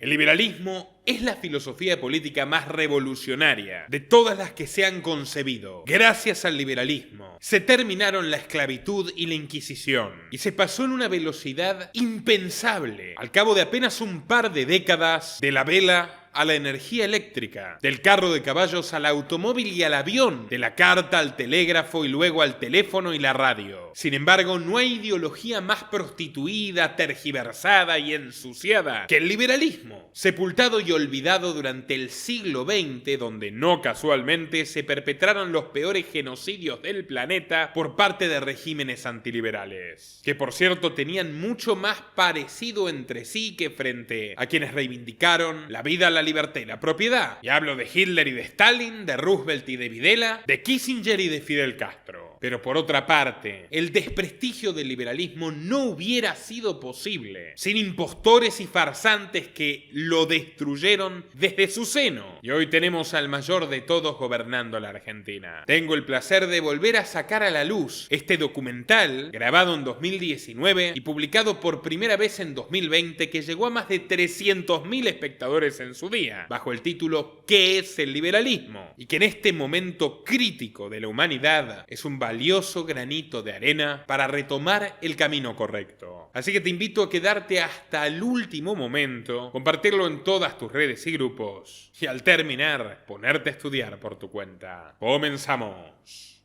El liberalismo es la filosofía política más revolucionaria de todas las que se han concebido. Gracias al liberalismo se terminaron la esclavitud y la Inquisición y se pasó en una velocidad impensable. Al cabo de apenas un par de décadas, de la vela a la energía eléctrica, del carro de caballos al automóvil y al avión, de la carta al telégrafo y luego al teléfono y la radio. Sin embargo, no hay ideología más prostituida, tergiversada y ensuciada que el liberalismo, sepultado y olvidado durante el siglo XX, donde no casualmente se perpetraron los peores genocidios del planeta por parte de regímenes antiliberales, que por cierto tenían mucho más parecido entre sí que frente a quienes reivindicaron la vida, la libertad y la propiedad. Y hablo de Hitler y de Stalin, de Roosevelt y de Videla, de Kissinger y de Fidel Castro. Pero por otra parte, el desprestigio del liberalismo no hubiera sido posible sin impostores y farsantes que lo destruyeron desde su seno. Y hoy tenemos al mayor de todos gobernando la Argentina. Tengo el placer de volver a sacar a la luz este documental grabado en 2019 y publicado por primera vez en 2020, que llegó a más de 300.000 espectadores en su día, bajo el título ¿Qué es el liberalismo? Y que en este momento crítico de la humanidad es un valioso granito de arena para retomar el camino correcto. Así que te invito a quedarte hasta el último momento, compartirlo en todas tus redes y grupos, y al terminar, ponerte a estudiar por tu cuenta. ¡Comenzamos!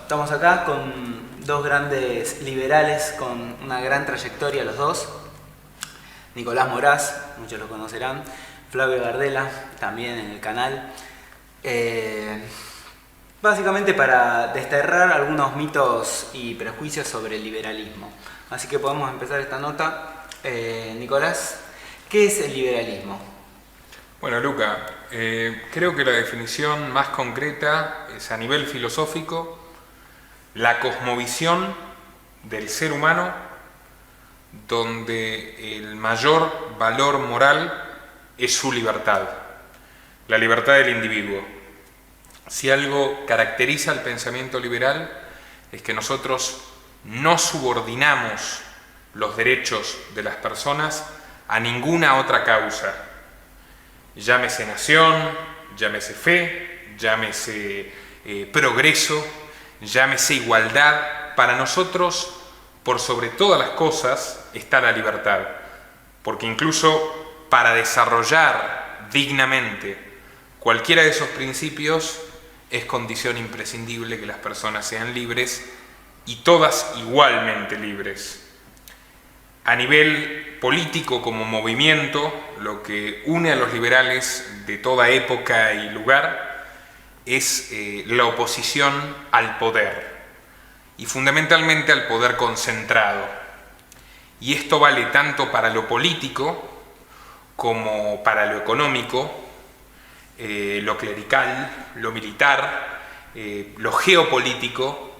Estamos acá con dos grandes liberales con una gran trayectoria los dos. Nicolás Moraz, muchos lo conocerán. Flavio Gardela, también en el canal. Básicamente para desterrar algunos mitos y prejuicios sobre el liberalismo. Así que podemos empezar esta nota. Nicolás, ¿qué es el liberalismo? Bueno, Luca, creo que la definición más concreta es a nivel filosófico la cosmovisión del ser humano donde el mayor valor moral es su libertad, la libertad del individuo. Si algo caracteriza al pensamiento liberal es que nosotros no subordinamos los derechos de las personas a ninguna otra causa. Llámese nación, llámese fe, llámese progreso, llámese igualdad. Para nosotros, por sobre todas las cosas, está la libertad, porque incluso para desarrollar dignamente cualquiera de esos principios es condición imprescindible que las personas sean libres y todas igualmente libres. A nivel político como movimiento, lo que une a los liberales de toda época y lugar es la oposición al poder, y fundamentalmente al poder concentrado. Y esto vale tanto para lo político como para lo económico, lo clerical, lo militar, lo geopolítico.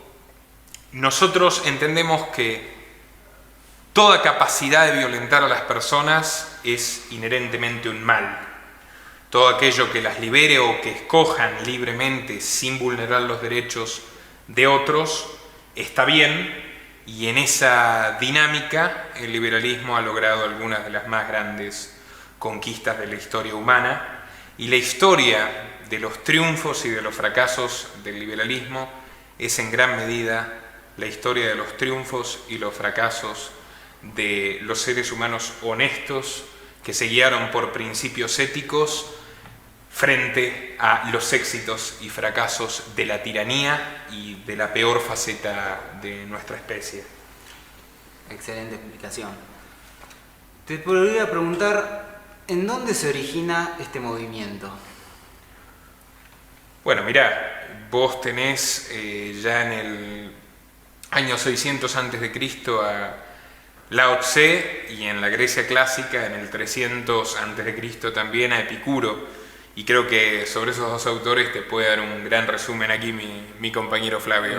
Nosotros entendemos que toda capacidad de violentar a las personas es inherentemente un mal. Todo aquello que las libere o que escojan libremente sin vulnerar los derechos de otros está bien, y en esa dinámica el liberalismo ha logrado algunas de las más grandes conquistas de la historia humana, y la historia de los triunfos y de los fracasos del liberalismo es en gran medida la historia de los triunfos y los fracasos de los seres humanos honestos que se guiaron por principios éticos frente a los éxitos y fracasos de la tiranía y de la peor faceta de nuestra especie. Excelente explicación. Te podría preguntar, ¿en dónde se origina este movimiento? Bueno, mirá, vos tenés ya en el año 600 a.C. a Lao Tse, y en la Grecia clásica en el 300 a.C. también a Epicuro. Y creo que sobre esos dos autores te puede dar un gran resumen aquí mi compañero Flavio.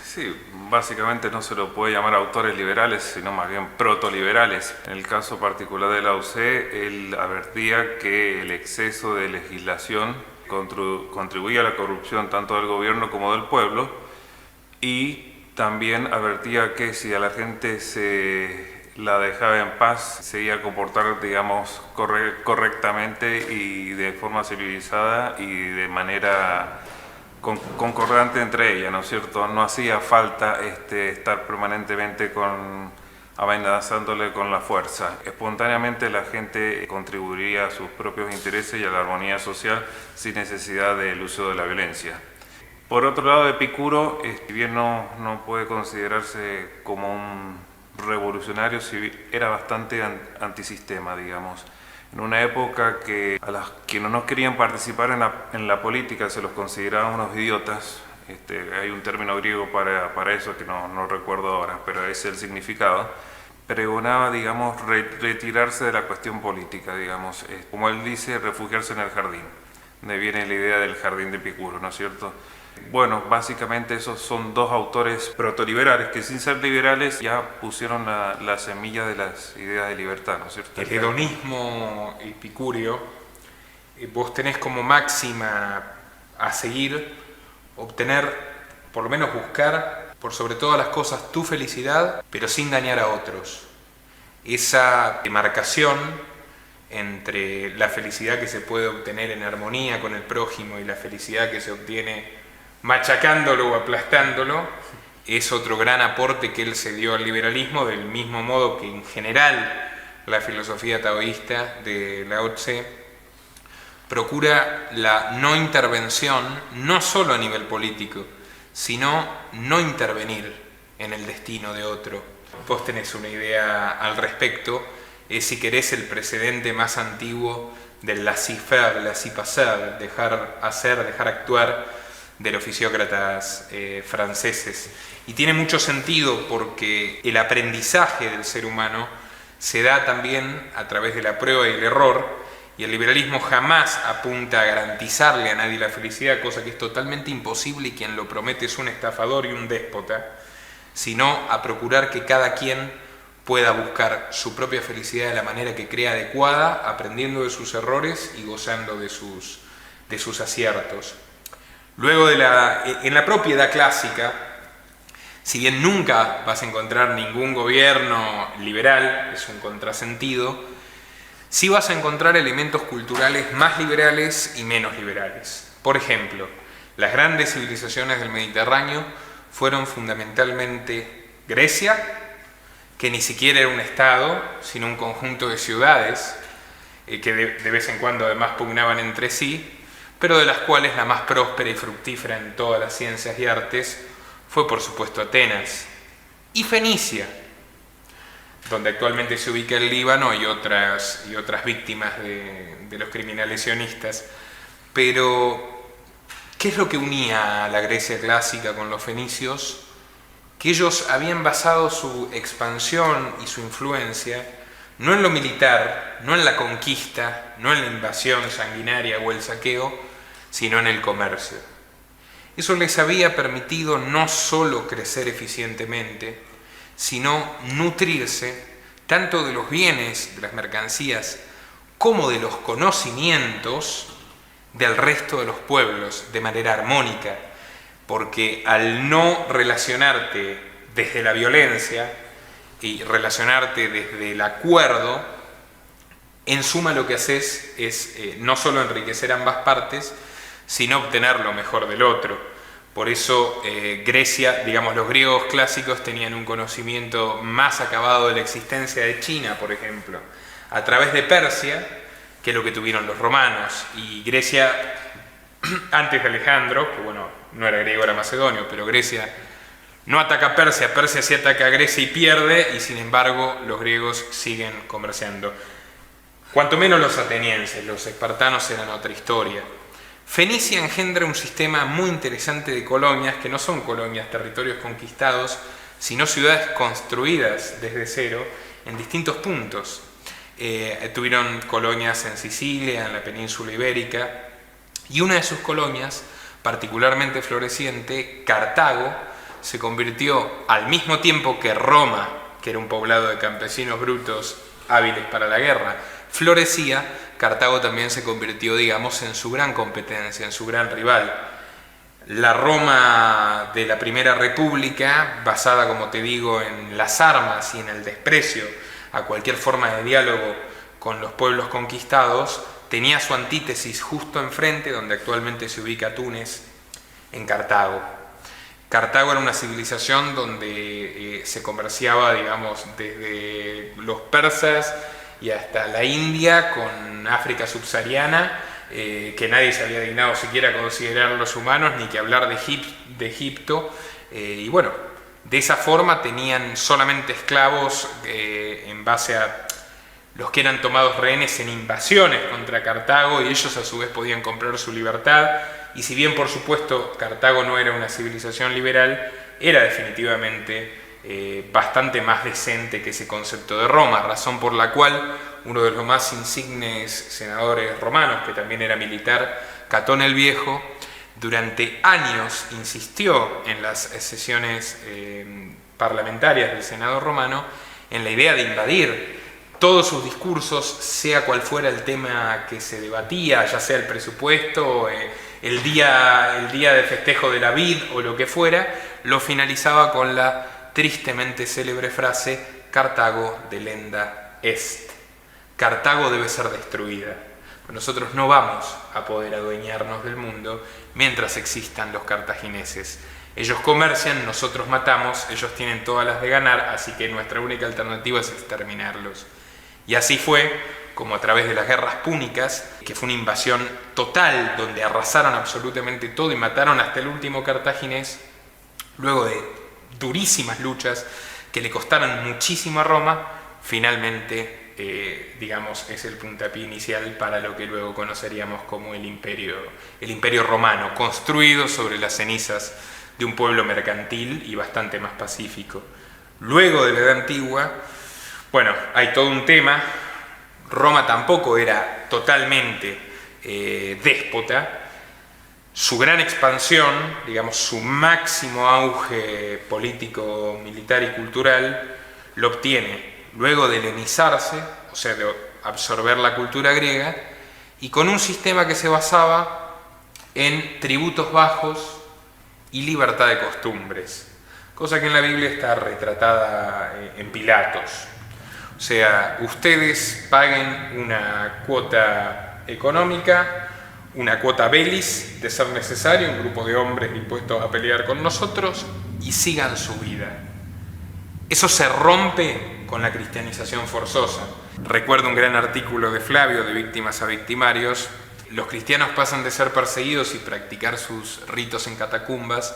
Sí, básicamente no se lo puede llamar autores liberales, sino más bien protoliberales. En el caso particular de Lao Tse, él advertía que el exceso de legislación contribuía a la corrupción tanto del gobierno como del pueblo, y también advertía que si a la gente se la dejaba en paz, se iba a comportar, digamos, correctamente y de forma civilizada y de manera concordante entre ellas, ¿no es cierto? No hacía falta estar permanentemente amenazándole con la fuerza. Espontáneamente la gente contribuiría a sus propios intereses y a la armonía social sin necesidad del uso de la violencia. Por otro lado, Epicuro, si bien no puede considerarse como un revolucionario, era bastante antisistema, digamos. En una época que a los que no querían participar en la política se los consideraban unos idiotas. Hay un término griego para eso que no recuerdo ahora, pero es el significado. Pregonaba, digamos, retirarse de la cuestión política, digamos, como él dice, refugiarse en el jardín. De viene la idea del jardín de Epicuro, ¿no es cierto? Bueno, básicamente esos son dos autores protoliberales que sin ser liberales ya pusieron la semilla de las ideas de libertad, ¿no es cierto? El hedonismo epicúreo, vos tenés como máxima a seguir, obtener, por lo menos buscar, por sobre todas las cosas, tu felicidad, pero sin dañar a otros. Esa demarcación entre la felicidad que se puede obtener en armonía con el prójimo y la felicidad que se obtiene machacándolo o aplastándolo, es otro gran aporte que él se dio al liberalismo, del mismo modo que en general la filosofía taoísta de Lao Tse procura la no intervención, no solo a nivel político, sino no intervenir en el destino de otro. Vos tenés una idea al respecto, es, si querés, el precedente más antiguo del laissez-faire, laissez-passer, dejar hacer, dejar actuar, de los fisiócratas franceses. Y tiene mucho sentido porque el aprendizaje del ser humano se da también a través de la prueba y el error, y el liberalismo jamás apunta a garantizarle a nadie la felicidad, cosa que es totalmente imposible y quien lo promete es un estafador y un déspota, sino a procurar que cada quien pueda buscar su propia felicidad de la manera que crea adecuada, aprendiendo de sus errores y gozando de sus aciertos. Luego en la propia edad clásica, si bien nunca vas a encontrar ningún gobierno liberal, es un contrasentido, sí vas a encontrar elementos culturales más liberales y menos liberales. Por ejemplo, las grandes civilizaciones del Mediterráneo fueron fundamentalmente Grecia, que ni siquiera era un estado, sino un conjunto de ciudades, que de vez en cuando además pugnaban entre sí, pero de las cuales la más próspera y fructífera en todas las ciencias y artes fue, por supuesto, Atenas y Fenicia, donde actualmente se ubica el Líbano y otras víctimas de los criminales sionistas. Pero, ¿qué es lo que unía a la Grecia clásica con los fenicios? Que ellos habían basado su expansión y su influencia no en lo militar, no en la conquista, no en la invasión sanguinaria o el saqueo, sino en el comercio. Eso les había permitido no solo crecer eficientemente, sino nutrirse tanto de los bienes, de las mercancías, como de los conocimientos del resto de los pueblos de manera armónica, porque al no relacionarte desde la violencia y relacionarte desde el acuerdo, en suma lo que haces es no solo enriquecer ambas partes, sino obtener lo mejor del otro. Por eso Grecia, digamos, los griegos clásicos tenían un conocimiento más acabado de la existencia de China, por ejemplo, a través de Persia, que lo que tuvieron los romanos. Y Grecia, antes de Alejandro, que bueno, no era griego, era macedonio, pero Grecia No ataca a Persia, Persia sí ataca a Grecia y pierde, y sin embargo los griegos siguen comerciando. Cuanto menos los atenienses, los espartanos eran otra historia. Fenicia engendra un sistema muy interesante de colonias, que no son colonias, territorios conquistados, sino ciudades construidas desde cero en distintos puntos. Tuvieron colonias en Sicilia, en la península ibérica, y una de sus colonias, particularmente floreciente, Cartago, se convirtió al mismo tiempo que Roma, que era un poblado de campesinos brutos hábiles para la guerra, florecía. Cartago también se convirtió, digamos, en su gran competencia, en su gran rival. La Roma de la Primera República, basada, como te digo, en las armas y en el desprecio a cualquier forma de diálogo con los pueblos conquistados, tenía su antítesis justo enfrente, donde actualmente se ubica Túnez, en Cartago. Cartago era una civilización donde se comerciaba, digamos, desde los persas y hasta la India con África subsahariana, que nadie se había dignado siquiera a considerar los humanos, ni que hablar de Egipto, y bueno, de esa forma tenían solamente esclavos en base a los que eran tomados rehenes en invasiones contra Cartago, y ellos a su vez podían comprar su libertad. Y si bien por supuesto Cartago no era una civilización liberal, era definitivamente bastante más decente que ese concepto de Roma, razón por la cual uno de los más insignes senadores romanos, que también era militar, Catón el Viejo, durante años insistió en las sesiones parlamentarias del Senado romano en la idea de invadir todos sus discursos, sea cual fuera el tema que se debatía, ya sea el presupuesto, el día de festejo de la vid o lo que fuera, lo finalizaba con la tristemente célebre frase: Cartago delenda est. Cartago debe ser destruida. Nosotros no vamos a poder adueñarnos del mundo mientras existan los cartagineses. Ellos comercian, nosotros matamos, ellos tienen todas las de ganar, así que nuestra única alternativa es exterminarlos. Y así fue como a través de las guerras púnicas, que fue una invasión total donde arrasaron absolutamente todo y mataron hasta el último cartaginés, luego de durísimas luchas que le costaron muchísimo a Roma, finalmente digamos, es el puntapié inicial para lo que luego conoceríamos como el imperio romano, construido sobre las cenizas de un pueblo mercantil y bastante más pacífico. Luego de la Edad Antigua, bueno, hay todo un tema. Roma tampoco era totalmente déspota. Su gran expansión, digamos, su máximo auge político, militar y cultural, lo obtiene luego de helenizarse, o sea, de absorber la cultura griega, y con un sistema que se basaba en tributos bajos y libertad de costumbres, cosa que en la Biblia está retratada en Pilatos. O sea, ustedes paguen una cuota económica, una cuota belis, de ser necesario, un grupo de hombres dispuestos a pelear con nosotros, y sigan su vida. Eso se rompe con la cristianización forzosa. Recuerdo un gran artículo de Flavio, de Víctimas a Victimarios. Los cristianos pasan de ser perseguidos y practicar sus ritos en catacumbas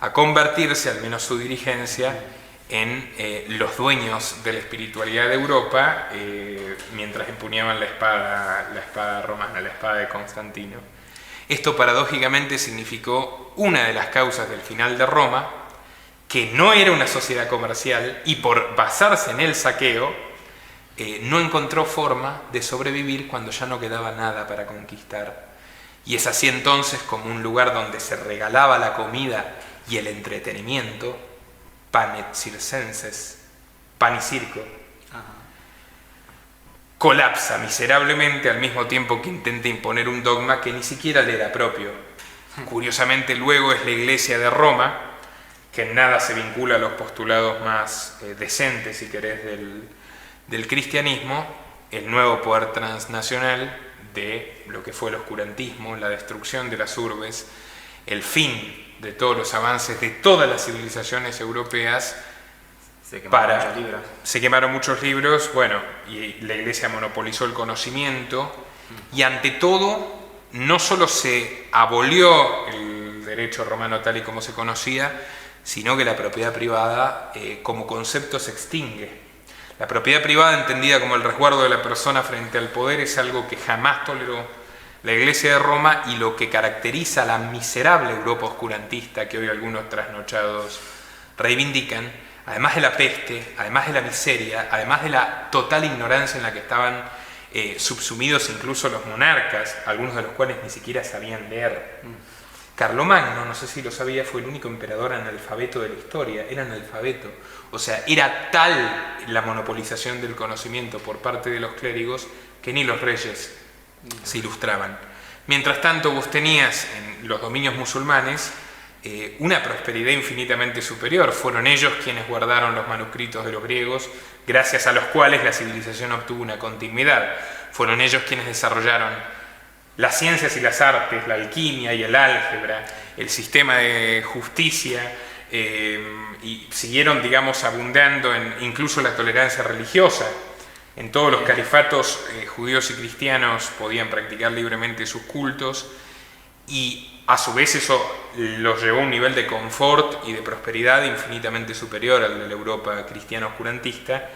a convertirse, al menos su dirigencia, en los dueños de la espiritualidad de Europa, mientras empuñaban la espada romana, la espada de Constantino. Esto paradójicamente significó una de las causas del final de Roma, que no era una sociedad comercial y por basarse en el saqueo, no encontró forma de sobrevivir cuando ya no quedaba nada para conquistar. Y es así entonces como un lugar donde se regalaba la comida y el entretenimiento, pan et circenses, pan y circo, colapsa miserablemente al mismo tiempo que intenta imponer un dogma que ni siquiera le era propio. Curiosamente, luego es la Iglesia de Roma, que en nada se vincula a los postulados más decentes, si querés, del cristianismo, el nuevo poder transnacional de lo que fue el oscurantismo, la destrucción de las urbes, el fin de todos los avances de todas las civilizaciones europeas. Se quemaron muchos libros, bueno, y la Iglesia monopolizó el conocimiento, y ante todo, no solo se abolió el derecho romano tal y como se conocía, sino que la propiedad privada como concepto se extingue. La propiedad privada, entendida como el resguardo de la persona frente al poder, es algo que jamás toleró la Iglesia de Roma y lo que caracteriza a la miserable Europa oscurantista que hoy algunos trasnochados reivindican, además de la peste, además de la miseria, además de la total ignorancia en la que estaban subsumidos incluso los monarcas, algunos de los cuales ni siquiera sabían leer. Carlomagno, no sé si lo sabía, fue el único emperador analfabeto de la historia, era analfabeto. O sea, era tal la monopolización del conocimiento por parte de los clérigos que ni los reyes se ilustraban. Mientras tanto, vos tenías en los dominios musulmanes una prosperidad infinitamente superior. Fueron ellos quienes guardaron los manuscritos de los griegos, gracias a los cuales la civilización obtuvo una continuidad. Fueron ellos quienes desarrollaron las ciencias y las artes, la alquimia y el álgebra, el sistema de justicia, y siguieron, digamos, abundando en incluso la tolerancia religiosa. En todos los califatos judíos y cristianos podían practicar libremente sus cultos, y a su vez eso los llevó a un nivel de confort y de prosperidad infinitamente superior al de la Europa cristiana oscurantista,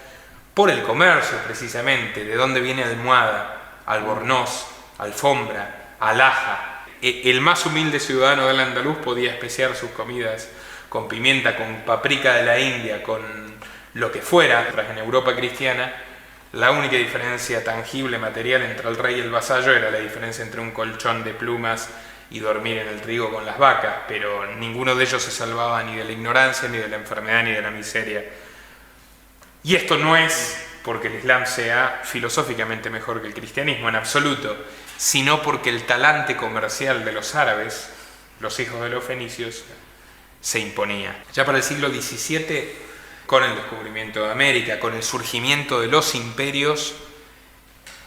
por el comercio precisamente, de donde viene almohada, albornoz, alfombra, alhaja. El más humilde ciudadano del andaluz podía especiar sus comidas con pimienta, con paprika de la India, con lo que fuera. En Europa cristiana, la única diferencia tangible, material entre el rey y el vasallo era la diferencia entre un colchón de plumas y dormir en el trigo con las vacas, pero ninguno de ellos se salvaba ni de la ignorancia, ni de la enfermedad, ni de la miseria. Y esto no es porque el Islam sea filosóficamente mejor que el cristianismo, en absoluto, sino porque el talante comercial de los árabes, los hijos de los fenicios, se imponía. Ya para el siglo XVII, con el descubrimiento de América, con el surgimiento de los imperios,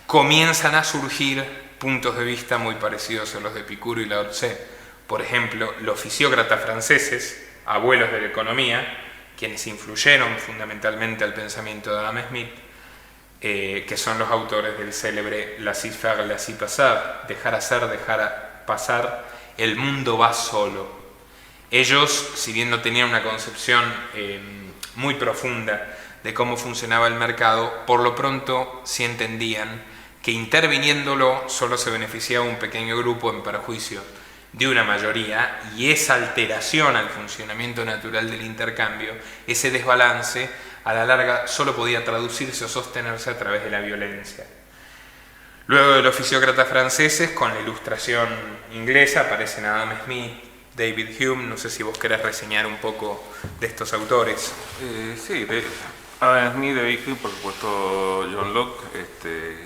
comienzan a surgir puntos de vista muy parecidos a los de Epicuro y Lao Tse. Por ejemplo, los fisiócratas franceses, abuelos de la economía, quienes influyeron fundamentalmente al pensamiento de Adam Smith, que son los autores del célebre laissez faire, laissez passer, dejar hacer, dejar pasar, el mundo va solo. Ellos, si bien no tenían una concepción muy profunda de cómo funcionaba el mercado, por lo pronto sí entendían que interviniéndolo solo se beneficiaba un pequeño grupo en perjuicio de una mayoría, y esa alteración al funcionamiento natural del intercambio, ese desbalance, a la larga solo podía traducirse o sostenerse a través de la violencia. Luego de los fisiócratas franceses, con la ilustración inglesa, aparecen Adam Smith, David Hume. No sé si vos querés reseñar un poco de estos autores. Sí, Adam Smith, David Hume, por supuesto John Locke.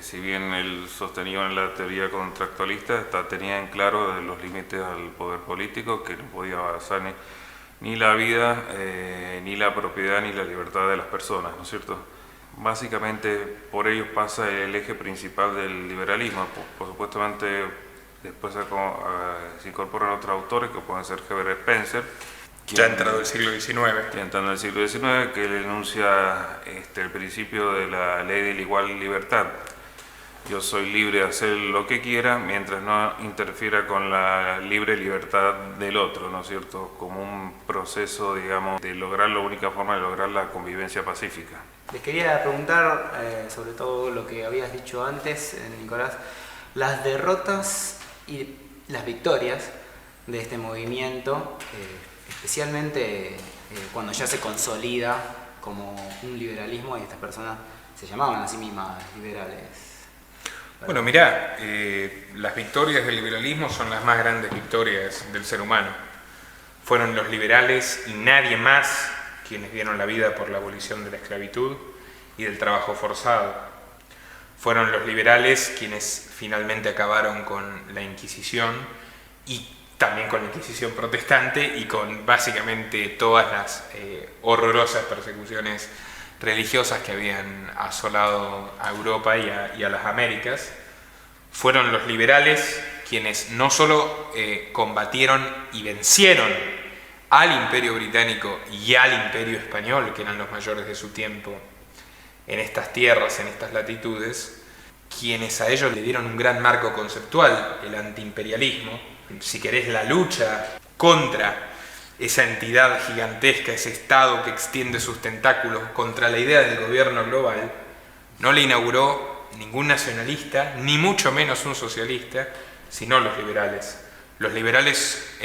Si bien él sostenía en la teoría contractualista, tenía en claro los límites al poder político, que no podía basar ni la vida, ni la propiedad, ni la libertad de las personas, ¿no es cierto? Básicamente por ellos pasa el eje principal del liberalismo. Por supuestamente después se incorporan otros autores que pueden ser Herbert Spencer, ya entrado el siglo XIX. Ya entrando en el siglo XIX, que él enuncia el principio de la ley de la igual libertad. Yo soy libre de hacer lo que quiera mientras no interfiera con la libre libertad del otro, ¿no es cierto? Como un proceso, digamos, de lograr la única forma de lograr la convivencia pacífica. Les quería preguntar, sobre todo lo que habías dicho antes, Nicolás, las derrotas y las victorias de este movimiento, especialmente cuando ya se consolida como un liberalismo, y estas personas se llamaban a sí mismas liberales. Bueno, mirá, las victorias del liberalismo son las más grandes victorias del ser humano. Fueron los liberales y nadie más quienes dieron la vida por la abolición de la esclavitud y del trabajo forzado. Fueron los liberales quienes finalmente acabaron con la Inquisición, y también con la Inquisición protestante, y con básicamente todas las horrorosas persecuciones religiosas que habían asolado a Europa y a las Américas. Fueron los liberales quienes no solo combatieron y vencieron al Imperio Británico y al Imperio Español, que eran los mayores de su tiempo en estas tierras, en estas latitudes, quienes a ellos le dieron un gran marco conceptual, el antiimperialismo, si querés, la lucha contra esa entidad gigantesca, ese Estado que extiende sus tentáculos contra la idea del gobierno global, no la inauguró ningún nacionalista, ni mucho menos un socialista, sino los liberales. Los liberales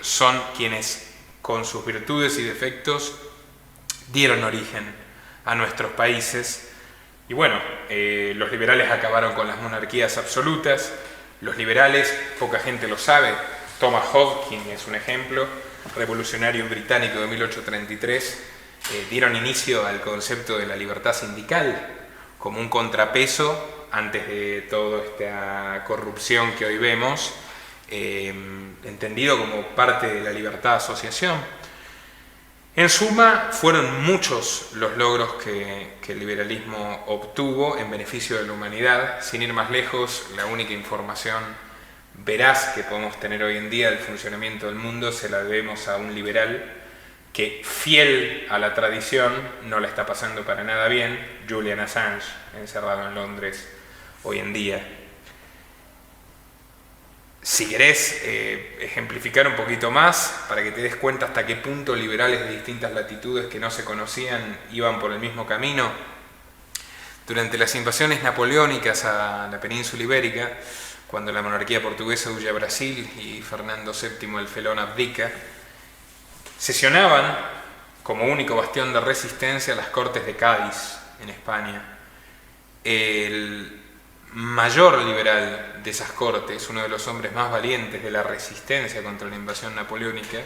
son quienes, con sus virtudes y defectos, dieron origen a nuestros países. Y bueno, los liberales acabaron con las monarquías absolutas. Los liberales, poca gente lo sabe, Thomas Hobbes es un ejemplo, revolucionario británico de 1833, dieron inicio al concepto de la libertad sindical como un contrapeso antes de toda esta corrupción que hoy vemos, entendido como parte de la libertad de asociación. En suma, fueron muchos los logros que el liberalismo obtuvo en beneficio de la humanidad. Sin ir más lejos, la única información veraz que podemos tener hoy en día del funcionamiento del mundo se la debemos a un liberal que, fiel a la tradición, no la está pasando para nada bien, Julian Assange, encerrado en Londres hoy en día. Si querés ejemplificar un poquito más, para que te des cuenta hasta qué punto liberales de distintas latitudes que no se conocían iban por el mismo camino, durante las invasiones napoleónicas a la península ibérica, cuando la monarquía portuguesa huye a Brasil y Fernando VII el Felón abdica, sesionaban como único bastión de resistencia las Cortes de Cádiz, en España. El mayor liberal de esas cortes, uno de los hombres más valientes de la resistencia contra la invasión napoleónica,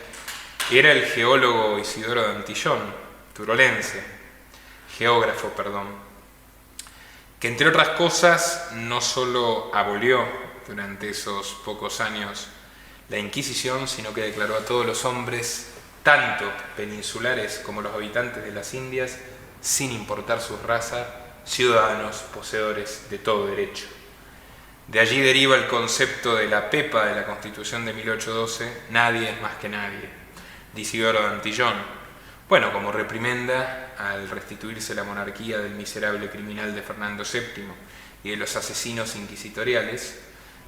era el geólogo Isidoro de Antillón, geógrafo, que entre otras cosas no solo abolió durante esos pocos años la Inquisición, sino que declaró a todos los hombres, tanto peninsulares como los habitantes de las Indias, sin importar su raza, ciudadanos poseedores de todo derecho. De allí deriva el concepto de la pepa de la Constitución de 1812, nadie es más que nadie, de Isidoro de Antillón. Bueno, como reprimenda al restituirse la monarquía del miserable criminal de Fernando VII y de los asesinos inquisitoriales,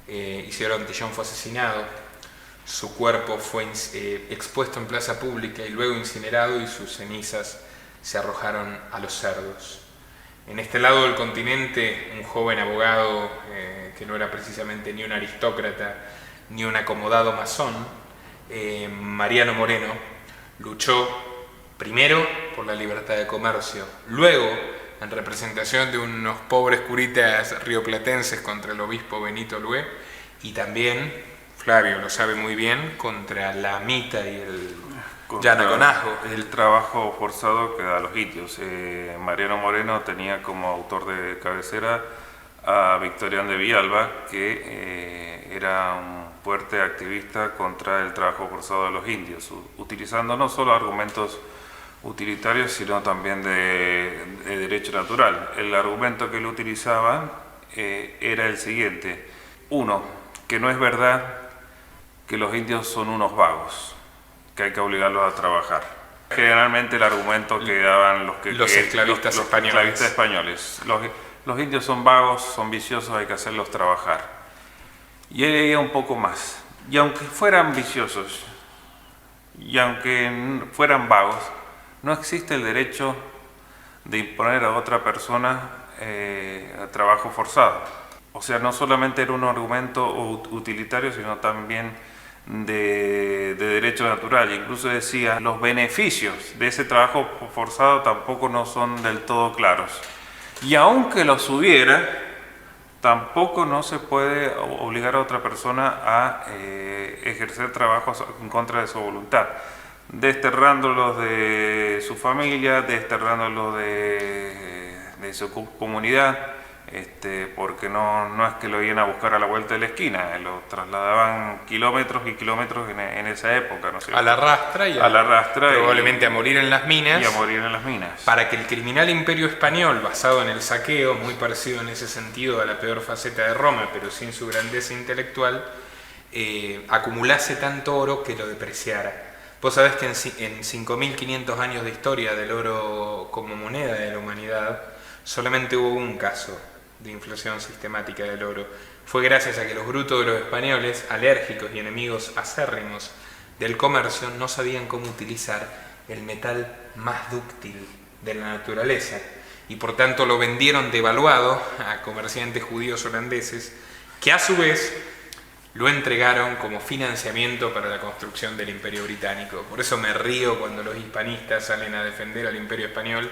Isidoro de Antillón fue asesinado, su cuerpo fue expuesto en plaza pública y luego incinerado, y sus cenizas se arrojaron a los cerdos. En este lado del continente, un joven abogado que no era precisamente ni un aristócrata ni un acomodado masón, Mariano Moreno, luchó primero por la libertad de comercio, luego en representación de unos pobres curitas rioplatenses contra el obispo Benito Lué, y también, Flavio lo sabe muy bien, contra la Mita y el Yanaconajo. El trabajo forzado que da a los indios. Mariano Moreno tenía como autor de cabecera a Victorián de Villalba, que era un fuerte activista contra el trabajo forzado de los indios, utilizando no solo argumentos utilitarios, sino también de derecho natural. El argumento que él utilizaba era el siguiente: uno, que no es verdad que los indios son unos vagos, que hay que obligarlos a trabajar. Generalmente el argumento que daban los esclavistas españoles. Los indios son vagos, son viciosos, hay que hacerlos trabajar. Y él leía un poco más. Y aunque fueran viciosos, y aunque fueran vagos, no existe el derecho de imponer a otra persona trabajo forzado. O sea, no solamente era un argumento utilitario, sino también de derecho natural. Incluso decía, los beneficios de ese trabajo forzado tampoco no son del todo claros. Y aunque los hubiera, tampoco no se puede obligar a otra persona a ejercer trabajos en contra de su voluntad, desterrándolos de su familia, desterrándolos de su comunidad, porque no es que lo iban a buscar a la vuelta de la esquina, lo trasladaban kilómetros y kilómetros en esa época, ¿no es cierto? A la rastra, probablemente a morir en las minas. Y a morir en las minas. Para que el criminal imperio español, basado en el saqueo, muy parecido en ese sentido a la peor faceta de Roma, pero sin su grandeza intelectual, acumulase tanto oro que lo depreciara. Vos sabés que en 5.500 años de historia del oro como moneda de la humanidad, solamente hubo un caso de inflación sistemática del oro. Fue gracias a que los brutos de los españoles, alérgicos y enemigos acérrimos del comercio no sabían cómo utilizar el metal más dúctil de la naturaleza y por tanto lo vendieron devaluado a comerciantes judíos holandeses que a su vez lo entregaron como financiamiento para la construcción del Imperio Británico. Por eso me río cuando los hispanistas salen a defender al Imperio Español,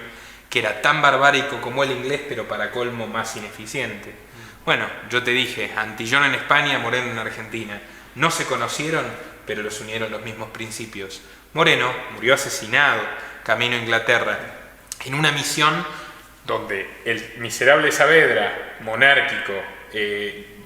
que era tan barbárico como el inglés, pero para colmo más ineficiente. Bueno, yo te dije, Antillón en España, Moreno en Argentina. No se conocieron, pero los unieron los mismos principios. Moreno murió asesinado, camino a Inglaterra, en una misión donde el miserable Saavedra, monárquico,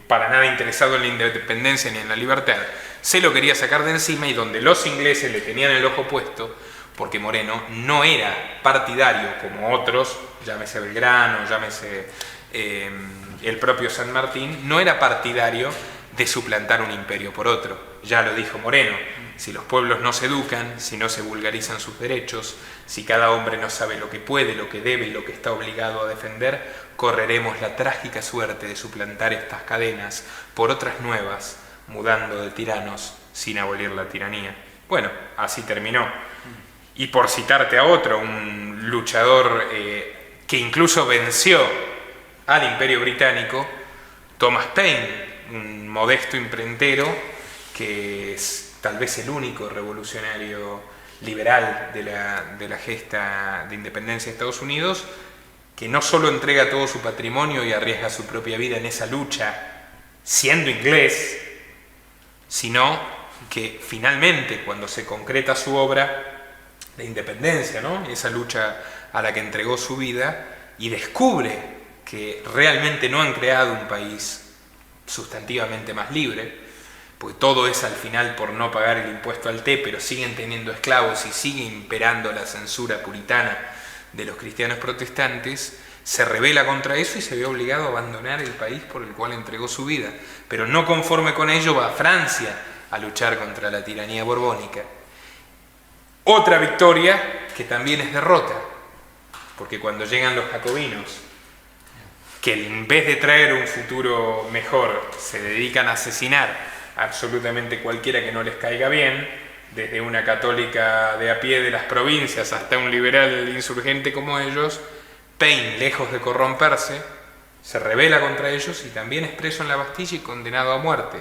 para nada interesado en la independencia ni en la libertad, se lo quería sacar de encima y donde los ingleses le tenían el ojo puesto, porque Moreno no era partidario como otros, llámese Belgrano, llámese el propio San Martín, no era partidario de suplantar un imperio por otro. Ya lo dijo Moreno, si los pueblos no se educan, si no se vulgarizan sus derechos, si cada hombre no sabe lo que puede, lo que debe y lo que está obligado a defender, correremos la trágica suerte de suplantar estas cadenas por otras nuevas, mudando de tiranos sin abolir la tiranía. Bueno, así terminó. Y por citarte a otro, un luchador que incluso venció al Imperio Británico, Thomas Paine, un modesto imprentero que es tal vez el único revolucionario liberal de la gesta de independencia de Estados Unidos, que no solo entrega todo su patrimonio y arriesga su propia vida en esa lucha, siendo inglés, sino que finalmente, cuando se concreta su obra de independencia, ¿no?, esa lucha a la que entregó su vida, y descubre que realmente no han creado un país sustantivamente más libre, porque todo es al final por no pagar el impuesto al té, pero siguen teniendo esclavos y sigue imperando la censura puritana de los cristianos protestantes, se rebela contra eso y se ve obligado a abandonar el país por el cual entregó su vida. Pero no conforme con ello, va a Francia a luchar contra la tiranía borbónica. Otra victoria que también es derrota, porque cuando llegan los jacobinos, que en vez de traer un futuro mejor, se dedican a asesinar absolutamente cualquiera que no les caiga bien, desde una católica de a pie de las provincias hasta un liberal insurgente como ellos, Paine, lejos de corromperse, se rebela contra ellos y también es preso en la Bastilla y condenado a muerte.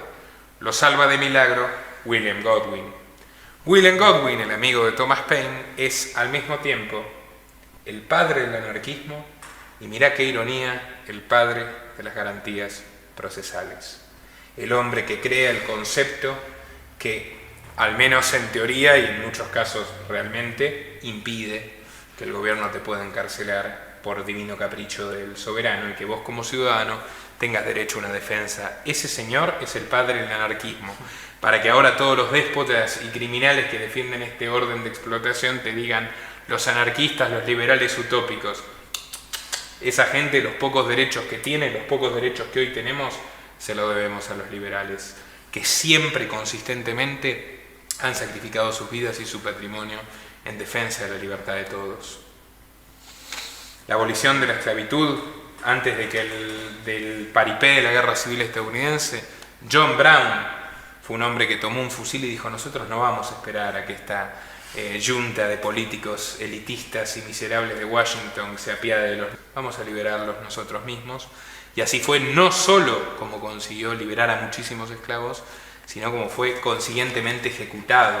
Lo salva de milagro William Godwin. William Godwin, el amigo de Thomas Paine, es al mismo tiempo el padre del anarquismo y, mirá qué ironía, el padre de las garantías procesales. El hombre que crea el concepto que, al menos en teoría y en muchos casos realmente, impide que el gobierno te pueda encarcelar por divino capricho del soberano y que vos como ciudadano tengas derecho a una defensa. Ese señor es el padre del anarquismo, para que ahora todos los déspotas y criminales que defienden este orden de explotación te digan los anarquistas, los liberales utópicos. Esa gente, los pocos derechos que tiene, los pocos derechos que hoy tenemos, se lo debemos a los liberales, que siempre consistentemente han sacrificado sus vidas y su patrimonio en defensa de la libertad de todos. La abolición de la esclavitud, antes de que del paripé de la guerra civil estadounidense, John Brown fue un hombre que tomó un fusil y dijo: nosotros no vamos a esperar a que esta yunta de políticos elitistas y miserables de Washington se apiade de los... Vamos a liberarlos nosotros mismos. Y así fue, no solo como consiguió liberar a muchísimos esclavos, sino como fue consiguientemente ejecutado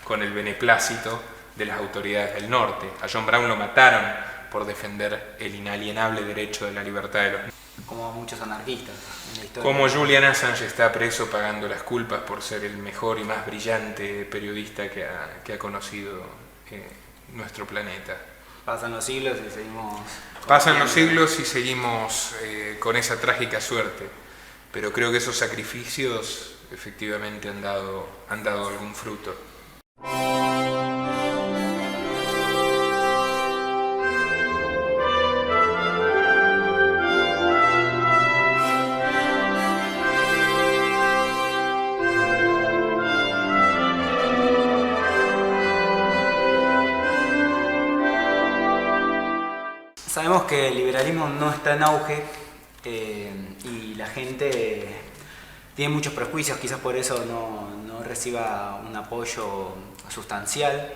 con el beneplácito de las autoridades del norte. A John Brown lo mataron por defender el inalienable derecho de la libertad de los... Como muchos anarquistas en la historia. Como Julian Assange está preso pagando las culpas por ser el mejor y más brillante periodista que ha conocido nuestro planeta. Pasan los siglos y seguimos... Pasan los siglos y seguimos con esa trágica suerte, pero creo que esos sacrificios efectivamente han dado algún fruto. Sabemos que el liberalismo no está en auge y la gente tiene muchos prejuicios, quizás por eso no reciba un apoyo sustancial,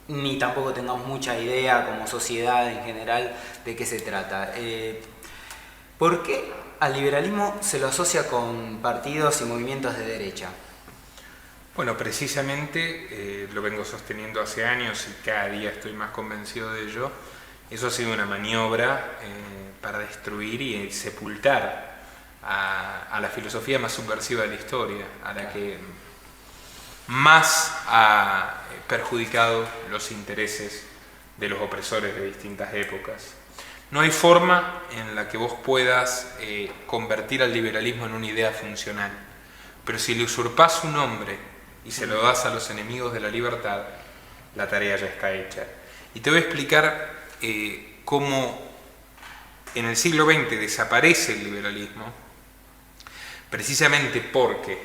ni tampoco tengamos mucha idea como sociedad en general de qué se trata. ¿Por qué al liberalismo se lo asocia con partidos y movimientos de derecha? Bueno, precisamente lo vengo sosteniendo hace años y cada día estoy más convencido de ello. Eso ha sido una maniobra para destruir y sepultar a la filosofía más subversiva de la historia, a la que más ha perjudicado los intereses de los opresores de distintas épocas. No hay forma en la que vos puedas convertir al liberalismo en una idea funcional, pero si le usurpás su nombre y se lo das a los enemigos de la libertad, la tarea ya está hecha. Y te voy a explicar cómo en el siglo XX desaparece el liberalismo, precisamente porque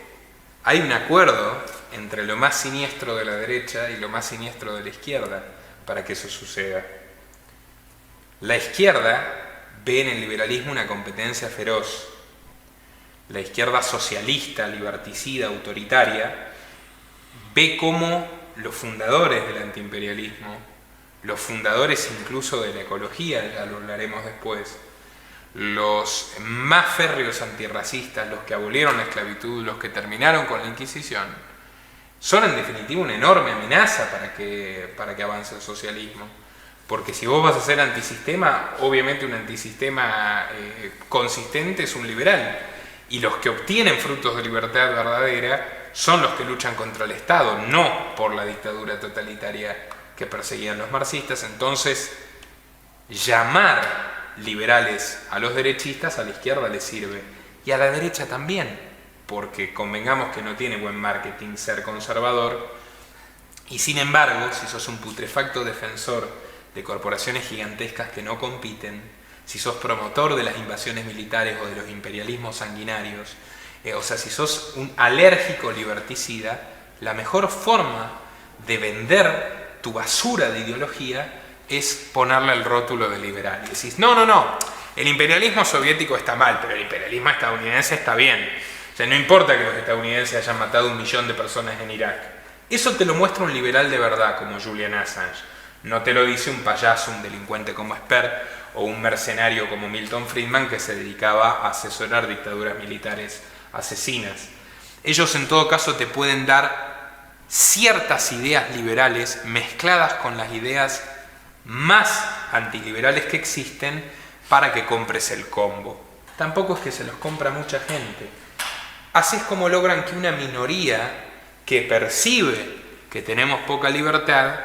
hay un acuerdo entre lo más siniestro de la derecha y lo más siniestro de la izquierda para que eso suceda. La izquierda ve en el liberalismo una competencia feroz. La izquierda socialista, liberticida, autoritaria, ve cómo los fundadores del antiimperialismo, los fundadores incluso de la ecología, ya lo hablaremos después, los más férreos antirracistas, los que abolieron la esclavitud, los que terminaron con la Inquisición, son en definitiva una enorme amenaza para que avance el socialismo. Porque si vos vas a ser antisistema, obviamente un antisistema consistente es un liberal. Y los que obtienen frutos de libertad verdadera son los que luchan contra el Estado, no por la dictadura totalitaria que perseguían los marxistas. Entonces, llamar liberales a los derechistas a la izquierda les sirve. Y a la derecha también, porque convengamos que no tiene buen marketing ser conservador. Y sin embargo, si sos un putrefacto defensor de corporaciones gigantescas que no compiten, si sos promotor de las invasiones militares o de los imperialismos sanguinarios, o sea, si sos un alérgico liberticida, la mejor forma de vender tu basura de ideología es ponerle el rótulo de liberal. Y decís, no, el imperialismo soviético está mal, pero el imperialismo estadounidense está bien. O sea, no importa que los estadounidenses hayan matado 1 millón de personas en Irak. Eso te lo muestra un liberal de verdad como Julian Assange. No te lo dice un payaso, un delincuente como Esper o un mercenario como Milton Friedman que se dedicaba a asesorar dictaduras militares asesinas. Ellos en todo caso te pueden dar ciertas ideas liberales mezcladas con las ideas más antiliberales que existen para que compres el combo. Tampoco es que se los compra mucha gente. Así es como logran que una minoría que percibe que tenemos poca libertad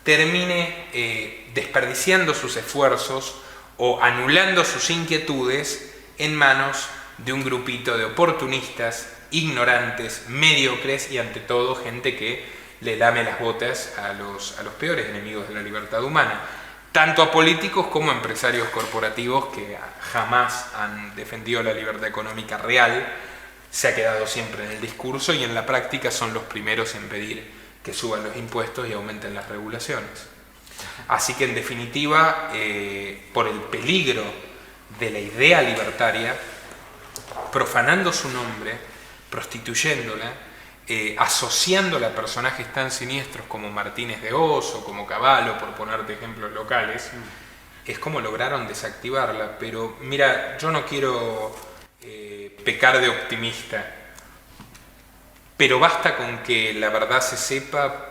termine desperdiciando sus esfuerzos o anulando sus inquietudes en manos de un grupito de oportunistas, ignorantes, mediocres y ante todo gente que le lame las botas a los peores enemigos de la libertad humana, tanto a políticos como a empresarios corporativos que jamás han defendido la libertad económica real. Se ha quedado siempre en el discurso y en la práctica son los primeros en pedir que suban los impuestos y aumenten las regulaciones. Así que en definitiva, por el peligro de la idea libertaria, profanando su nombre, prostituyéndola, asociándola a personajes tan siniestros como Martínez de Oz o como Cavallo, por ponerte ejemplos locales, es como lograron desactivarla. Pero mira, yo no quiero pecar de optimista, pero basta con que la verdad se sepa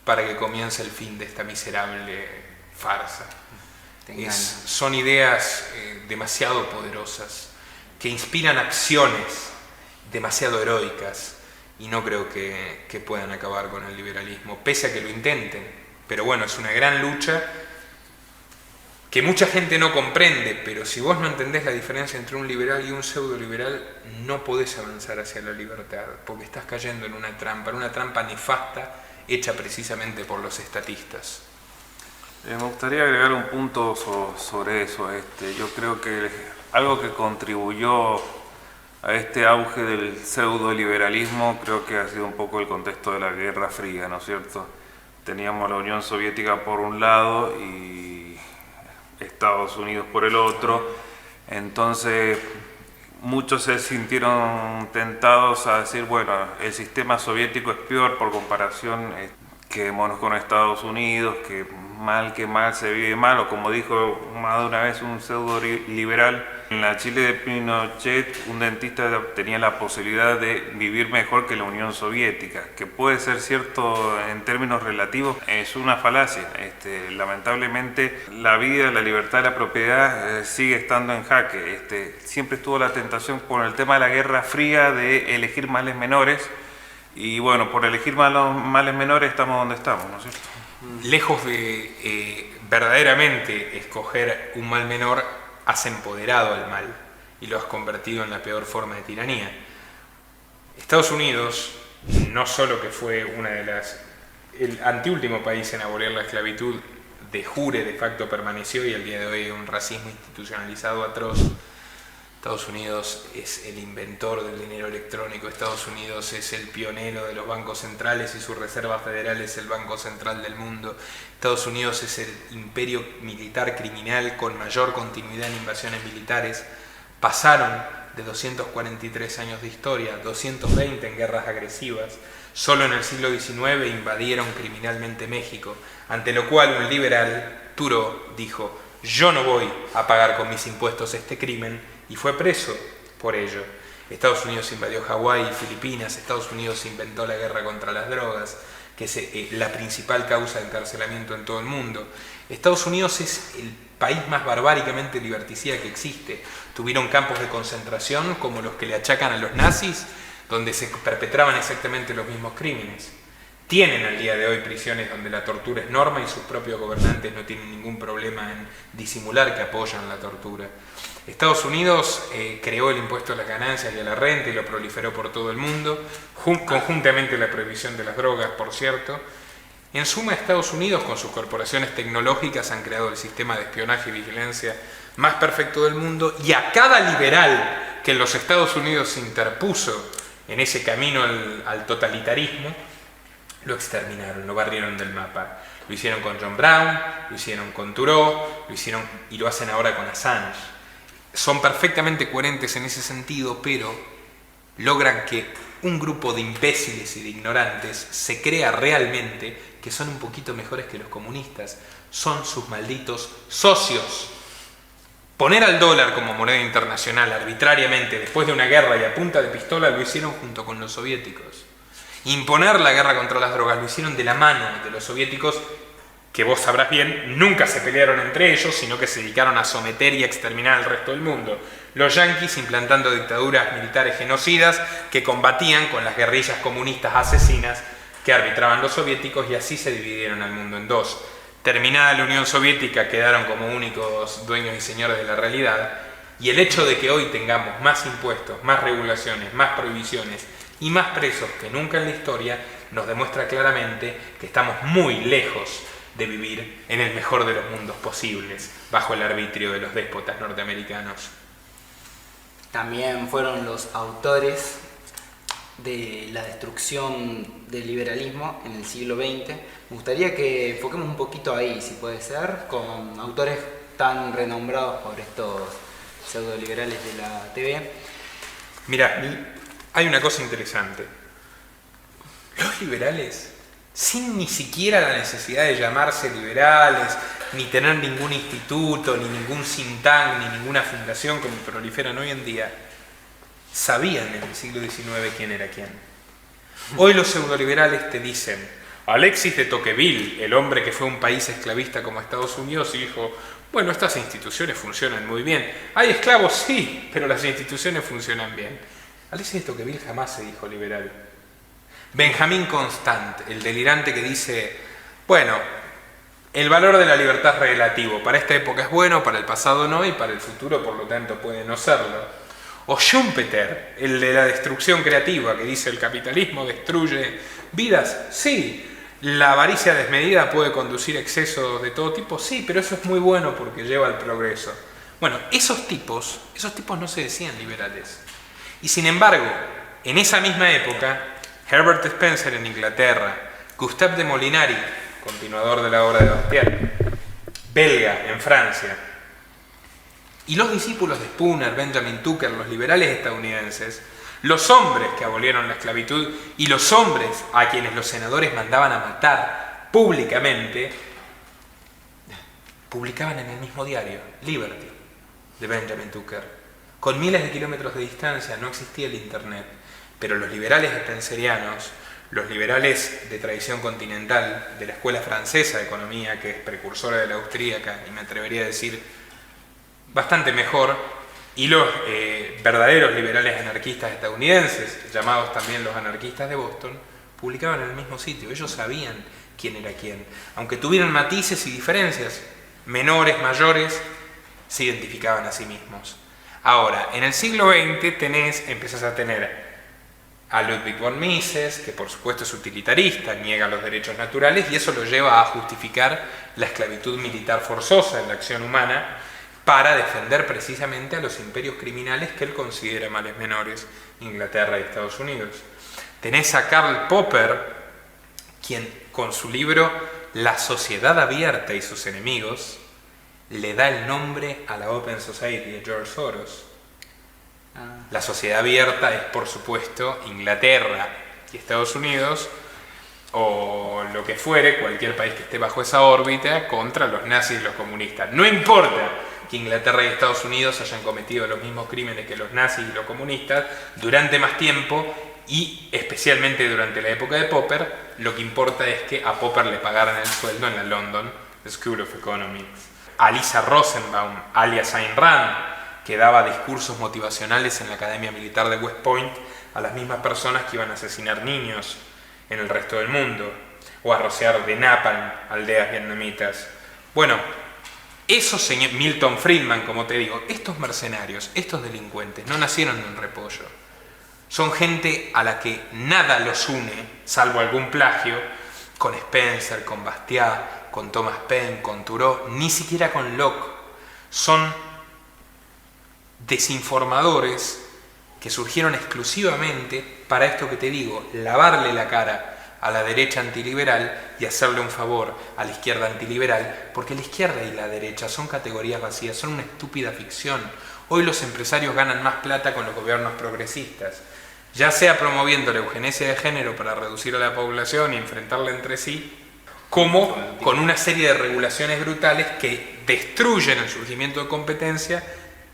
para que comience el fin de esta miserable farsa. Son ideas demasiado poderosas, que inspiran acciones demasiado heroicas, y no creo que puedan acabar con el liberalismo, pese a que lo intenten. Pero bueno, es una gran lucha que mucha gente no comprende, pero si vos no entendés la diferencia entre un liberal y un pseudo-liberal, no podés avanzar hacia la libertad, porque estás cayendo en una trampa nefasta, hecha precisamente por los estatistas. Me gustaría agregar un punto sobre eso. Yo creo que algo que contribuyó a este auge del pseudo-liberalismo creo que ha sido un poco el contexto de la Guerra Fría, ¿no es cierto? Teníamos la Unión Soviética por un lado y Estados Unidos por el otro. Entonces, muchos se sintieron tentados a decir, bueno, el sistema soviético es peor por comparación quedémonos con Estados Unidos, que mal se vive mal, o como dijo más de una vez un pseudo liberal, en la Chile de Pinochet un dentista tenía la posibilidad de vivir mejor que la Unión Soviética, que puede ser cierto en términos relativos, es una falacia. Lamentablemente la vida, la libertad, la propiedad sigue estando en jaque. Siempre estuvo la tentación con el tema de la Guerra Fría de elegir males menores, y bueno, por elegir males menores estamos donde estamos, ¿no es cierto? Lejos de verdaderamente escoger un mal menor, has empoderado al mal y lo has convertido en la peor forma de tiranía. Estados Unidos, no solo que fue el anteúltimo país en abolir la esclavitud, de jure, de facto permaneció, y al día de hoy hay un racismo institucionalizado atroz. Estados Unidos es el inventor del dinero electrónico, Estados Unidos es el pionero de los bancos centrales y su Reserva Federal es el banco central del mundo. Estados Unidos es el imperio militar criminal con mayor continuidad en invasiones militares. Pasaron de 243 años de historia, 220 en guerras agresivas. Solo en el siglo XIX invadieron criminalmente México, ante lo cual un liberal, Thoreau, dijo: yo no voy a pagar con mis impuestos este crimen, y fue preso por ello. Estados Unidos invadió Hawái y Filipinas, Estados Unidos inventó la guerra contra las drogas, que es la principal causa de encarcelamiento en todo el mundo. Estados Unidos es el país más barbáricamente liberticida que existe. Tuvieron campos de concentración como los que le achacan a los nazis, donde se perpetraban exactamente los mismos crímenes. Tienen al día de hoy prisiones donde la tortura es norma y sus propios gobernantes no tienen ningún problema en disimular que apoyan la tortura. Estados Unidos creó el impuesto a las ganancias y a la renta y lo proliferó por todo el mundo, conjuntamente la prohibición de las drogas, por cierto. En suma, Estados Unidos, con sus corporaciones tecnológicas, han creado el sistema de espionaje y vigilancia más perfecto del mundo, y a cada liberal que en los Estados Unidos se interpuso en ese camino al totalitarismo, lo exterminaron, lo barrieron del mapa. Lo hicieron con John Brown, lo hicieron con Thoreau, y lo hacen ahora con Assange. Son perfectamente coherentes en ese sentido, pero logran que un grupo de imbéciles y de ignorantes se crea realmente que son un poquito mejores que los comunistas. Son sus malditos socios. Poner al dólar como moneda internacional arbitrariamente después de una guerra y a punta de pistola lo hicieron junto con los soviéticos. Imponer la guerra contra las drogas lo hicieron de la mano de los soviéticos, que vos sabrás bien, nunca se pelearon entre ellos, sino que se dedicaron a someter y a exterminar al resto del mundo. Los yanquis implantando dictaduras militares genocidas que combatían con las guerrillas comunistas asesinas que arbitraban los soviéticos, y así se dividieron al mundo en dos. Terminada la Unión Soviética, quedaron como únicos dueños y señores de la realidad, y el hecho de que hoy tengamos más impuestos, más regulaciones, más prohibiciones y más presos que nunca en la historia nos demuestra claramente que estamos muy lejos de vivir en el mejor de los mundos posibles, bajo el arbitrio de los déspotas norteamericanos. También fueron los autores de la destrucción del liberalismo en el siglo XX. Me gustaría que enfoquemos un poquito ahí, si puede ser, con autores tan renombrados por estos pseudoliberales de la TV. Mira, hay una cosa interesante. Los liberales, sin ni siquiera la necesidad de llamarse liberales, ni tener ningún instituto, ni ningún think tank, ni ninguna fundación como proliferan hoy en día, sabían en el siglo XIX quién era quién. Hoy los pseudoliberales te dicen: Alexis de Tocqueville, el hombre que fue un país esclavista como Estados Unidos, y dijo: bueno, estas instituciones funcionan muy bien. ¿Hay esclavos? Sí, pero las instituciones funcionan bien. Alexis de Tocqueville jamás se dijo liberal. Benjamin Constant, el delirante que dice: bueno, el valor de la libertad es relativo, para esta época es bueno, para el pasado no, y para el futuro por lo tanto puede no serlo. O Schumpeter, el de la destrucción creativa, que dice: el capitalismo destruye vidas. Sí, la avaricia desmedida puede conducir a excesos de todo tipo. Sí, pero eso es muy bueno porque lleva al progreso. Bueno, esos tipos no se decían liberales. Y sin embargo, en esa misma época, Herbert Spencer en Inglaterra, Gustave de Molinari, continuador de la obra de Bastiat, belga en Francia, Y los discípulos de Spooner, Benjamin Tucker, los liberales estadounidenses, los hombres que abolieron la esclavitud y los hombres a quienes los senadores mandaban a matar públicamente, publicaban en el mismo diario, Liberty, de Benjamin Tucker. Con miles de kilómetros de distancia, no existía el internet, pero los liberales spencerianos, los liberales de tradición continental, de la escuela francesa de economía, que es precursora de la austríaca, y me atrevería a decir bastante mejor, y los verdaderos liberales anarquistas estadounidenses, llamados también los anarquistas de Boston, publicaban en el mismo sitio. Ellos sabían quién era quién. Aunque tuvieran matices y diferencias, menores, mayores, se identificaban a sí mismos. Ahora, en el siglo XX empezás a tener a Ludwig von Mises, que por supuesto es utilitarista, niega los derechos naturales, y eso lo lleva a justificar la esclavitud militar forzosa en la acción humana, para defender precisamente a los imperios criminales que él considera males menores, Inglaterra y Estados Unidos. Tenés a Karl Popper, quien con su libro La sociedad abierta y sus enemigos, le da el nombre a la Open Society de George Soros. La sociedad abierta es, por supuesto, Inglaterra y Estados Unidos, o lo que fuere, cualquier país que esté bajo esa órbita, contra los nazis y los comunistas. No importa que Inglaterra y Estados Unidos hayan cometido los mismos crímenes que los nazis y los comunistas durante más tiempo, y especialmente durante la época de Popper, lo que importa es que a Popper le pagaran el sueldo en la London School of Economics. A Lisa Rosenbaum, alias Ayn Rand, que daba discursos motivacionales en la Academia Militar de West Point a las mismas personas que iban a asesinar niños en el resto del mundo, o a rociar de napalm aldeas vietnamitas. Bueno, esos señores, Milton Friedman, como te digo, estos mercenarios, estos delincuentes, no nacieron en un repollo. Son gente a la que nada los une, salvo algún plagio, con Spencer, con Bastiat, con Thomas Paine, con Thoreau, ni siquiera con Locke. Son desinformadores que surgieron exclusivamente para esto que te digo, lavarle la cara a la derecha antiliberal y hacerle un favor a la izquierda antiliberal, porque la izquierda y la derecha son categorías vacías, son una estúpida ficción. Hoy los empresarios ganan más plata con los gobiernos progresistas, ya sea promoviendo la eugenesia de género para reducir a la población y enfrentarla entre sí, como con una serie de regulaciones brutales que destruyen el surgimiento de competencia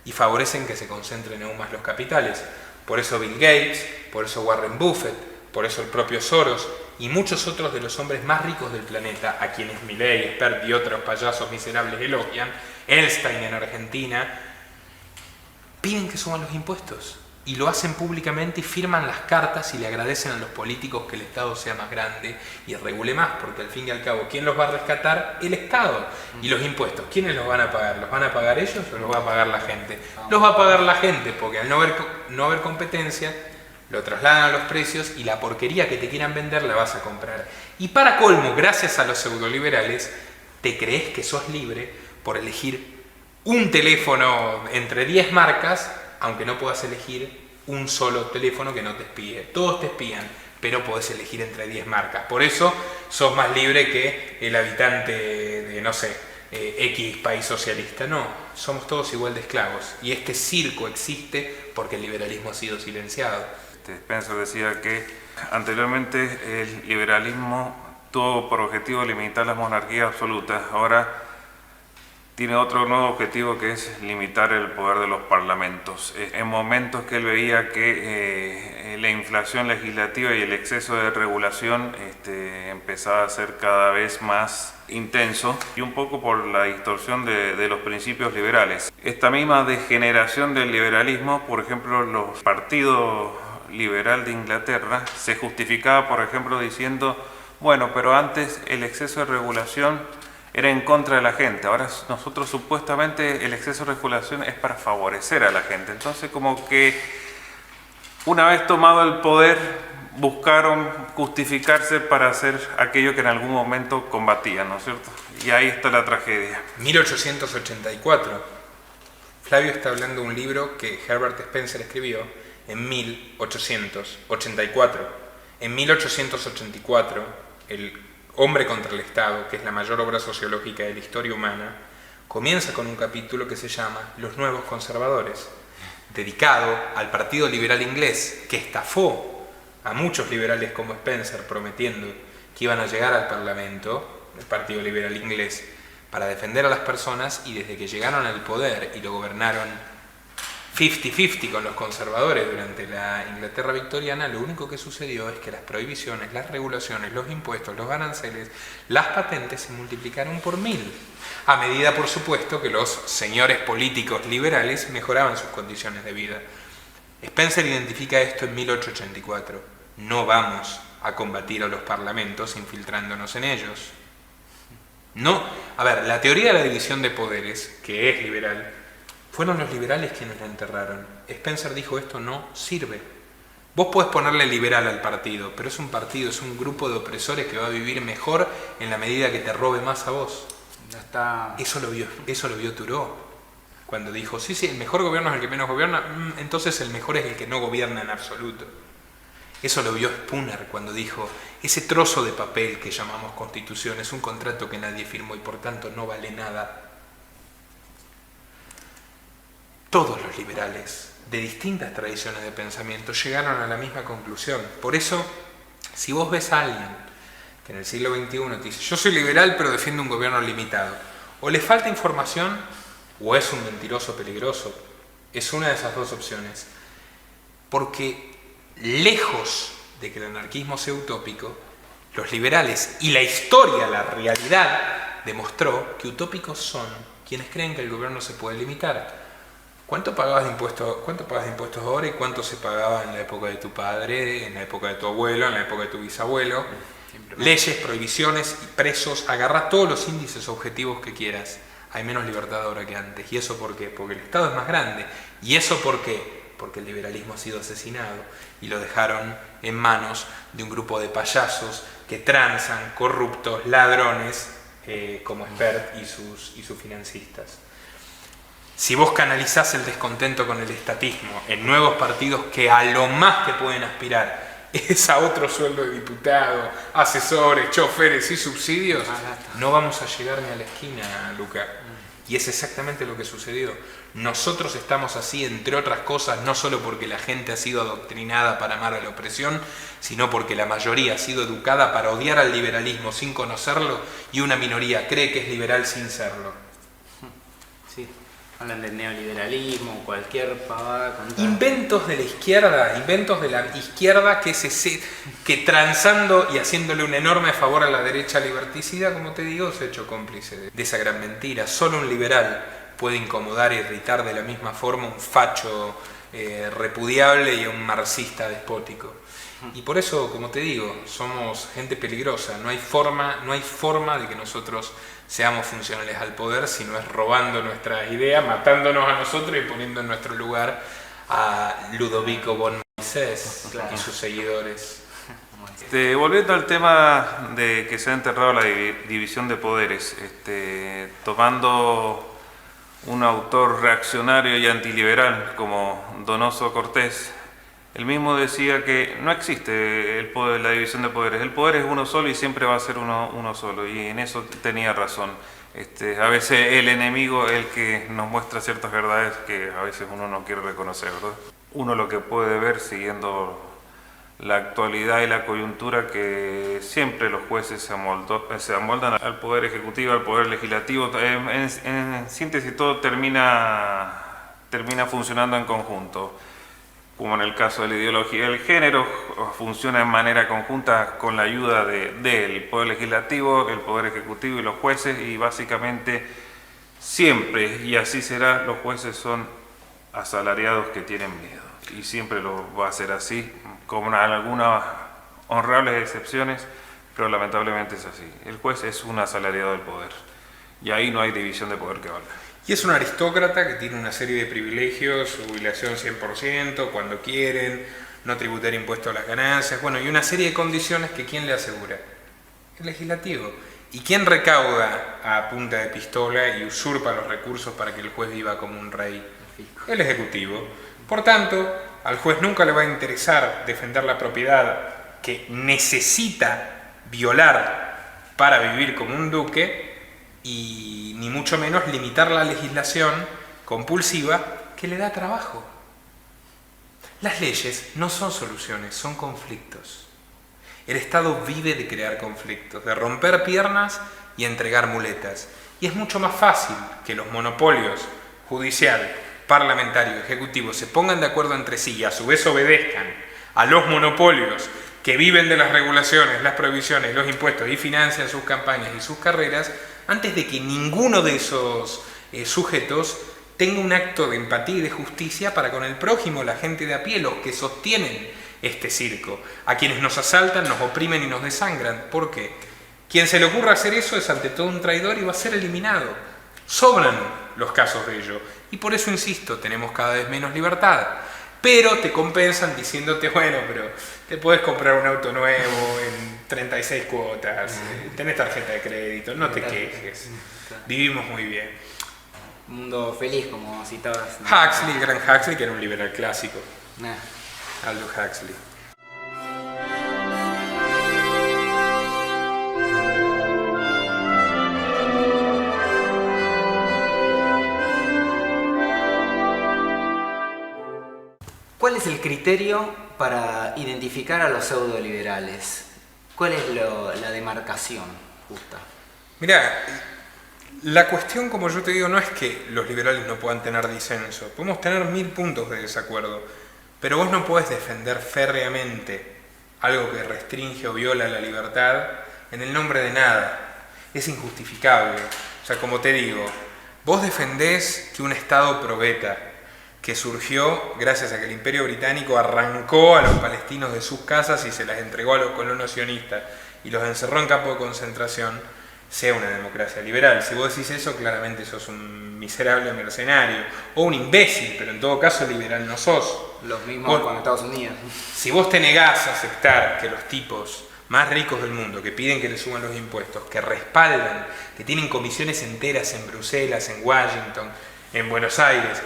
y favorecen que se concentren aún más los capitales. Por eso Bill Gates, por eso Warren Buffett, por eso el propio Soros y muchos otros de los hombres más ricos del planeta, a quienes Milei, Expert y otros payasos miserables elogian, Einstein en Argentina, piden que suban los impuestos. Y lo hacen públicamente y firman las cartas y le agradecen a los políticos que el Estado sea más grande y regule más, porque al fin y al cabo, ¿quién los va a rescatar? El Estado. Y los impuestos, ¿quiénes los van a pagar? ¿Los van a pagar ellos o los va a pagar la gente? Los va a pagar la gente, porque al no haber competencia, lo trasladan a los precios y la porquería que te quieran vender la vas a comprar. Y para colmo, gracias a los pseudoliberales, te crees que sos libre por elegir un teléfono entre 10 marcas, aunque no puedas elegir un solo teléfono que no te espíe. Todos te espían, pero podés elegir entre 10 marcas. Por eso sos más libre que el habitante de, no sé, X país socialista. No, somos todos igual de esclavos. Y este circo existe porque el liberalismo ha sido silenciado. Spencer decía que anteriormente el liberalismo tuvo por objetivo limitar las monarquías absolutas. Ahora tiene otro nuevo objetivo, que es limitar el poder de los parlamentos. En momentos que él veía que la inflación legislativa y el exceso de regulación empezaba a ser cada vez más intenso, y un poco por la distorsión de los principios liberales. Esta misma degeneración del liberalismo, por ejemplo, los partidos liberal de Inglaterra se justificaba, por ejemplo, diciendo, bueno, pero antes el exceso de regulación era en contra de la gente, ahora nosotros supuestamente el exceso de regulación es para favorecer a la gente. Entonces, como que una vez tomado el poder, buscaron justificarse para hacer aquello que en algún momento combatían, ¿no es cierto? Y ahí está la tragedia. 1884. Flavio está hablando de un libro que Herbert Spencer escribió en 1884. En 1884, el Hombre contra el Estado, que es la mayor obra sociológica de la historia humana, comienza con un capítulo que se llama Los Nuevos Conservadores, dedicado al Partido Liberal Inglés, que estafó a muchos liberales como Spencer prometiendo que iban a llegar al Parlamento, el Partido Liberal Inglés, para defender a las personas, y desde que llegaron al poder y lo gobernaron 50-50 con los conservadores durante la Inglaterra victoriana, lo único que sucedió es que las prohibiciones, las regulaciones, los impuestos, los aranceles, las patentes se multiplicaron por 1000, a medida, por supuesto, que los señores políticos liberales mejoraban sus condiciones de vida. Spencer identifica esto en 1884. No vamos a combatir a los parlamentos infiltrándonos en ellos. No, a ver, la teoría de la división de poderes, que es liberal, fueron los liberales quienes la enterraron. Spencer dijo: esto no sirve. Vos podés ponerle liberal al partido, pero es un partido, es un grupo de opresores que va a vivir mejor en la medida que te robe más a vos. Ya está. Eso lo vio Thoreau, cuando dijo: sí, el mejor gobierno es el que menos gobierna, entonces el mejor es el que no gobierna en absoluto. Eso lo vio Spooner cuando dijo: ese trozo de papel que llamamos Constitución es un contrato que nadie firmó y por tanto no vale nada. Todos los liberales de distintas tradiciones de pensamiento llegaron a la misma conclusión. Por eso, si vos ves a alguien que en el siglo XXI te dice: yo soy liberal pero defiendo un gobierno limitado, o le falta información o es un mentiroso peligroso. Es una de esas dos opciones. Porque lejos de que el anarquismo sea utópico, los liberales y la historia, la realidad, demostró que utópicos son quienes creen que el gobierno se puede limitar. ¿Cuánto pagas de impuestos ahora y cuánto se pagaba en la época de tu padre, en la época de tu abuelo, en la época de tu bisabuelo? Leyes, prohibiciones, presos, agarrá todos los índices objetivos que quieras. Hay menos libertad ahora que antes. ¿Y eso por qué? Porque el Estado es más grande. ¿Y eso por qué? Porque el liberalismo ha sido asesinado y lo dejaron en manos de un grupo de payasos que transan, corruptos, ladrones, como Spert y sus financistas. Si vos canalizás el descontento con el estatismo en nuevos partidos que a lo más que pueden aspirar es a otro sueldo de diputado, asesores, choferes y subsidios, no vamos a llegar ni a la esquina, Luca. Y es exactamente lo que sucedió. Nosotros estamos así, entre otras cosas, no solo porque la gente ha sido adoctrinada para amar a la opresión, sino porque la mayoría ha sido educada para odiar al liberalismo sin conocerlo y una minoría cree que es liberal sin serlo. Sí, hablan del neoliberalismo, cualquier pavada. Inventos de la izquierda que transando y haciéndole un enorme favor a la derecha liberticida, como te digo, se ha hecho cómplice de esa gran mentira. Solo un liberal puede incomodar e irritar de la misma forma un facho repudiable y un marxista despótico. Y por eso, como te digo, somos gente peligrosa. No hay forma de que nosotros seamos funcionales al poder si no es robando nuestras ideas, matándonos a nosotros y poniendo en nuestro lugar a Ludovico von Mises y sus seguidores. Volviendo al tema de que se ha enterrado la división de poderes, tomando un autor reaccionario y antiliberal como Donoso Cortés, él mismo decía que no existe el poder, la división de poderes. El poder es uno solo y siempre va a ser uno solo, y en eso tenía razón. A veces el enemigo es el que nos muestra ciertas verdades que a veces uno no quiere reconocer, ¿verdad? Uno lo que puede ver siguiendo la actualidad y la coyuntura, que siempre los jueces se amoldan al poder ejecutivo, al poder legislativo. En síntesis, todo termina funcionando en conjunto. Como en el caso de la ideología del género, funciona en manera conjunta con la ayuda del poder legislativo, el poder ejecutivo y los jueces, y básicamente siempre, y así será, los jueces son asalariados que tienen miedo, y siempre lo va a ser así, con algunas honrables excepciones, pero lamentablemente es así. El juez es un asalariado del poder, y ahí no hay división de poder que valga. Y es un aristócrata que tiene una serie de privilegios, jubilación 100% cuando quieren, no tributar impuestos a las ganancias, bueno, y una serie de condiciones que ¿quién le asegura? El legislativo. ¿Y quién recauda a punta de pistola y usurpa los recursos para que el juez viva como un rey? El ejecutivo. Por tanto, al juez nunca le va a interesar defender la propiedad que necesita violar para vivir como un duque, y ni mucho menos limitar la legislación compulsiva que le da trabajo. Las leyes no son soluciones, son conflictos. El Estado vive de crear conflictos, de romper piernas y entregar muletas. Y es mucho más fácil que los monopolios judicial, parlamentario, ejecutivo se pongan de acuerdo entre sí y a su vez obedezcan a los monopolios que viven de las regulaciones, las prohibiciones, los impuestos y financian sus campañas y sus carreras, antes de que ninguno de esos sujetos tenga un acto de empatía y de justicia para con el prójimo, la gente de a pie, los que sostienen este circo, a quienes nos asaltan, nos oprimen y nos desangran. ¿Por qué? Quien se le ocurra hacer eso es ante todo un traidor y va a ser eliminado. Sobran los casos de ello. Y por eso, insisto, tenemos cada vez menos libertad. Pero te compensan diciéndote, bueno, pero te puedes comprar un auto nuevo en 36 cuotas, tenés tarjeta de crédito, no te quejes. Vivimos muy bien. Mundo feliz, como citabas. Huxley, el gran Huxley, que era un liberal clásico. Ah. Aldous Huxley. ¿Cuál es el criterio para identificar a los pseudoliberales? ¿Cuál es la demarcación justa? Mirá, la cuestión, como yo te digo, no es que los liberales no puedan tener disenso. Podemos tener 1000 puntos de desacuerdo, pero vos no podés defender férreamente algo que restringe o viola la libertad en el nombre de nada. Es injustificable. O sea, como te digo, vos defendés que un Estado probeta, que surgió gracias a que el Imperio Británico arrancó a los palestinos de sus casas y se las entregó a los colonos sionistas y los encerró en campos de concentración, sea una democracia liberal. Si vos decís eso, claramente sos un miserable mercenario o un imbécil, pero en todo caso liberal no sos. Los mismos con Estados Unidos. Si vos te negás a aceptar que los tipos más ricos del mundo, que piden que le suban los impuestos, que respaldan, que tienen comisiones enteras en Bruselas, en Washington, en Buenos Aires,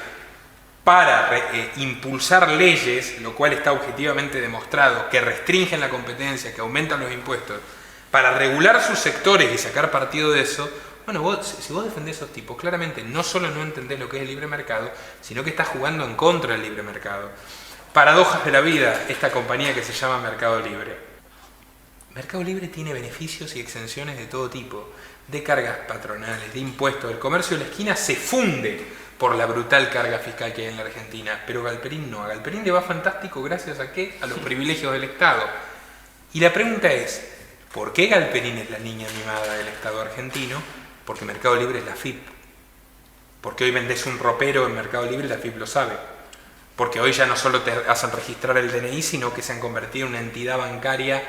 para impulsar leyes, lo cual está objetivamente demostrado, que restringen la competencia, que aumentan los impuestos, para regular sus sectores y sacar partido de eso, bueno, si vos defendés a esos tipos, claramente no solo no entendés lo que es el libre mercado, sino que estás jugando en contra del libre mercado. Paradojas de la vida, esta compañía que se llama Mercado Libre. Mercado Libre tiene beneficios y exenciones de todo tipo, de cargas patronales, de impuestos. El comercio de la esquina se funde por la brutal carga fiscal que hay en la Argentina, pero Galperín no. A Galperín le va fantástico gracias a ¿qué? A los privilegios del Estado. Y la pregunta es, ¿por qué Galperín es la niña mimada del Estado argentino? Porque Mercado Libre es la FIP. Porque hoy vendés un ropero en Mercado Libre, la FIP lo sabe. Porque hoy ya no solo te hacen registrar el DNI, sino que se han convertido en una entidad bancaria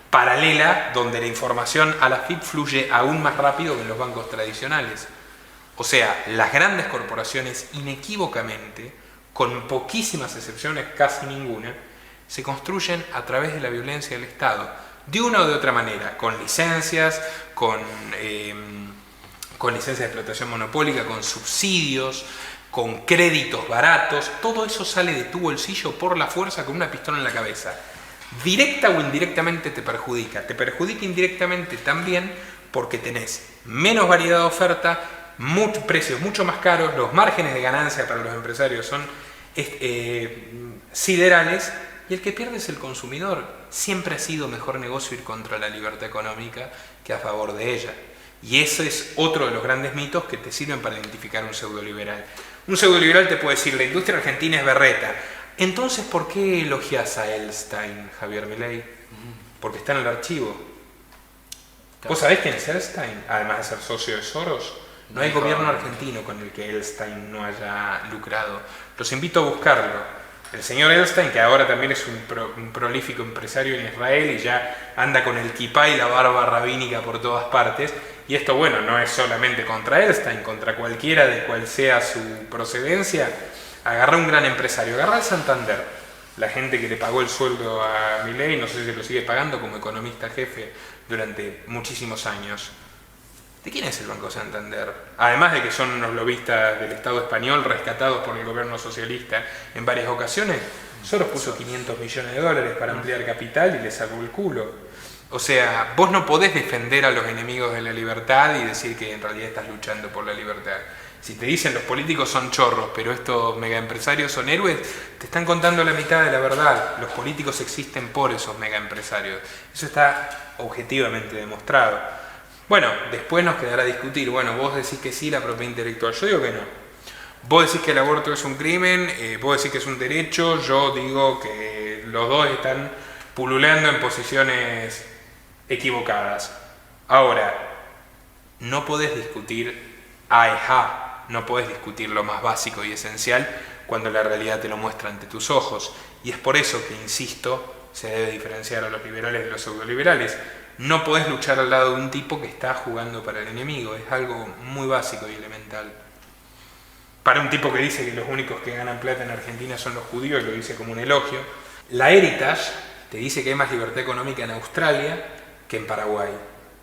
paralela donde la información a la FIP fluye aún más rápido que en los bancos tradicionales. O sea, las grandes corporaciones inequívocamente, con poquísimas excepciones, casi ninguna, se construyen a través de la violencia del Estado, de una o de otra manera, con licencias, con licencias de explotación monopólica, con subsidios, con créditos baratos. Todo eso sale de tu bolsillo por la fuerza con una pistola en la cabeza. Directa o indirectamente te perjudica. Te perjudica indirectamente también porque tenés menos variedad de oferta, precios mucho más caros, los márgenes de ganancia para los empresarios son siderales y el que pierde es el consumidor. Siempre ha sido mejor negocio ir contra la libertad económica que a favor de ella. Y ese es otro de los grandes mitos que te sirven para identificar un pseudoliberal. Un pseudoliberal te puede decir, la industria argentina es berreta. Entonces, ¿por qué elogias a Elstein, Javier Milei? Porque está en el archivo. ¿Vos sabés quién es Elstein? Además de ser socio de Soros. No hay gobierno argentino con el que Elstein no haya lucrado. Los invito a buscarlo. El señor Elstein, que ahora también es un prolífico empresario en Israel y ya anda con el kipá y la barba rabínica por todas partes. Y esto, bueno, no es solamente contra Elstein, contra cualquiera de cual sea su procedencia. Agarra un gran empresario, agarra el Santander, la gente que le pagó el sueldo a Milei, no sé si lo sigue pagando como economista jefe durante muchísimos años. ¿De quién es el Banco Santander? Además de que son unos lobistas del Estado español rescatados por el gobierno socialista en varias ocasiones, Soros puso $500 millones para ampliar capital y le sacó el culo. O sea, vos no podés defender a los enemigos de la libertad y decir que en realidad estás luchando por la libertad. Si te dicen los políticos son chorros, pero estos megaempresarios son héroes, te están contando la mitad de la verdad. Los políticos existen por esos megaempresarios. Eso está objetivamente demostrado. Bueno, después nos quedará discutir. Bueno, vos decís que sí la propiedad intelectual, yo digo que no. Vos decís que el aborto es un crimen, vos decís que es un derecho, yo digo que los dos están pululando en posiciones equivocadas. Ahora, no podés discutir A y A. No podés discutir lo más básico y esencial cuando la realidad te lo muestra ante tus ojos. Y es por eso que, insisto, se debe diferenciar a los liberales de los pseudoliberales. No podés luchar al lado de un tipo que está jugando para el enemigo. Es algo muy básico y elemental. Para un tipo que dice que los únicos que ganan plata en Argentina son los judíos, y lo dice como un elogio. La Heritage te dice que hay más libertad económica en Australia que en Paraguay.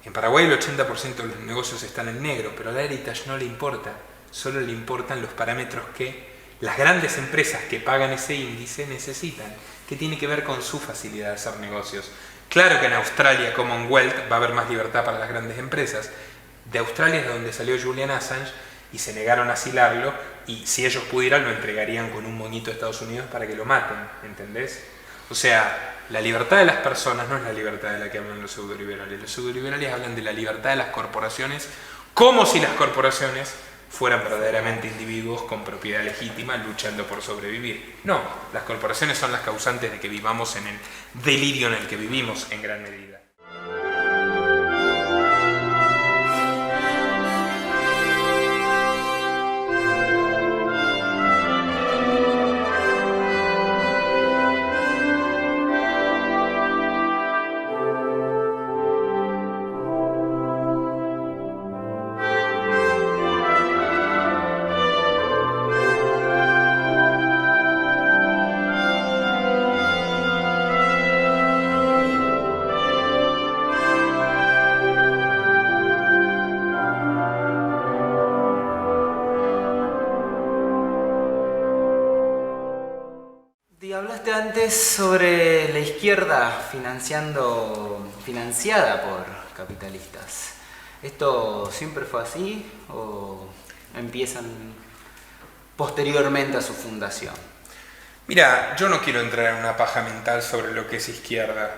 En Paraguay el 80% de los negocios están en negro, pero a la Heritage no le importa. Solo le importan los parámetros que las grandes empresas que pagan ese índice necesitan, que tiene que ver con su facilidad de hacer negocios. Claro que en Australia, Commonwealth, va a haber más libertad para las grandes empresas. De Australia es de donde salió Julian Assange y se negaron a asilarlo, y si ellos pudieran lo entregarían con un moñito a Estados Unidos para que lo maten, ¿entendés? O sea, la libertad de las personas no es la libertad de la que hablan los pseudoliberales. Los pseudoliberales hablan de la libertad de las corporaciones como si las corporaciones fueran verdaderamente individuos con propiedad legítima luchando por sobrevivir. No, las corporaciones son las causantes de que vivamos en el delirio en el que vivimos en gran medida. Hablaste antes sobre la izquierda financiada por capitalistas. ¿Esto siempre fue así o empiezan posteriormente a su fundación? Mira, yo no quiero entrar en una paja mental sobre lo que es izquierda.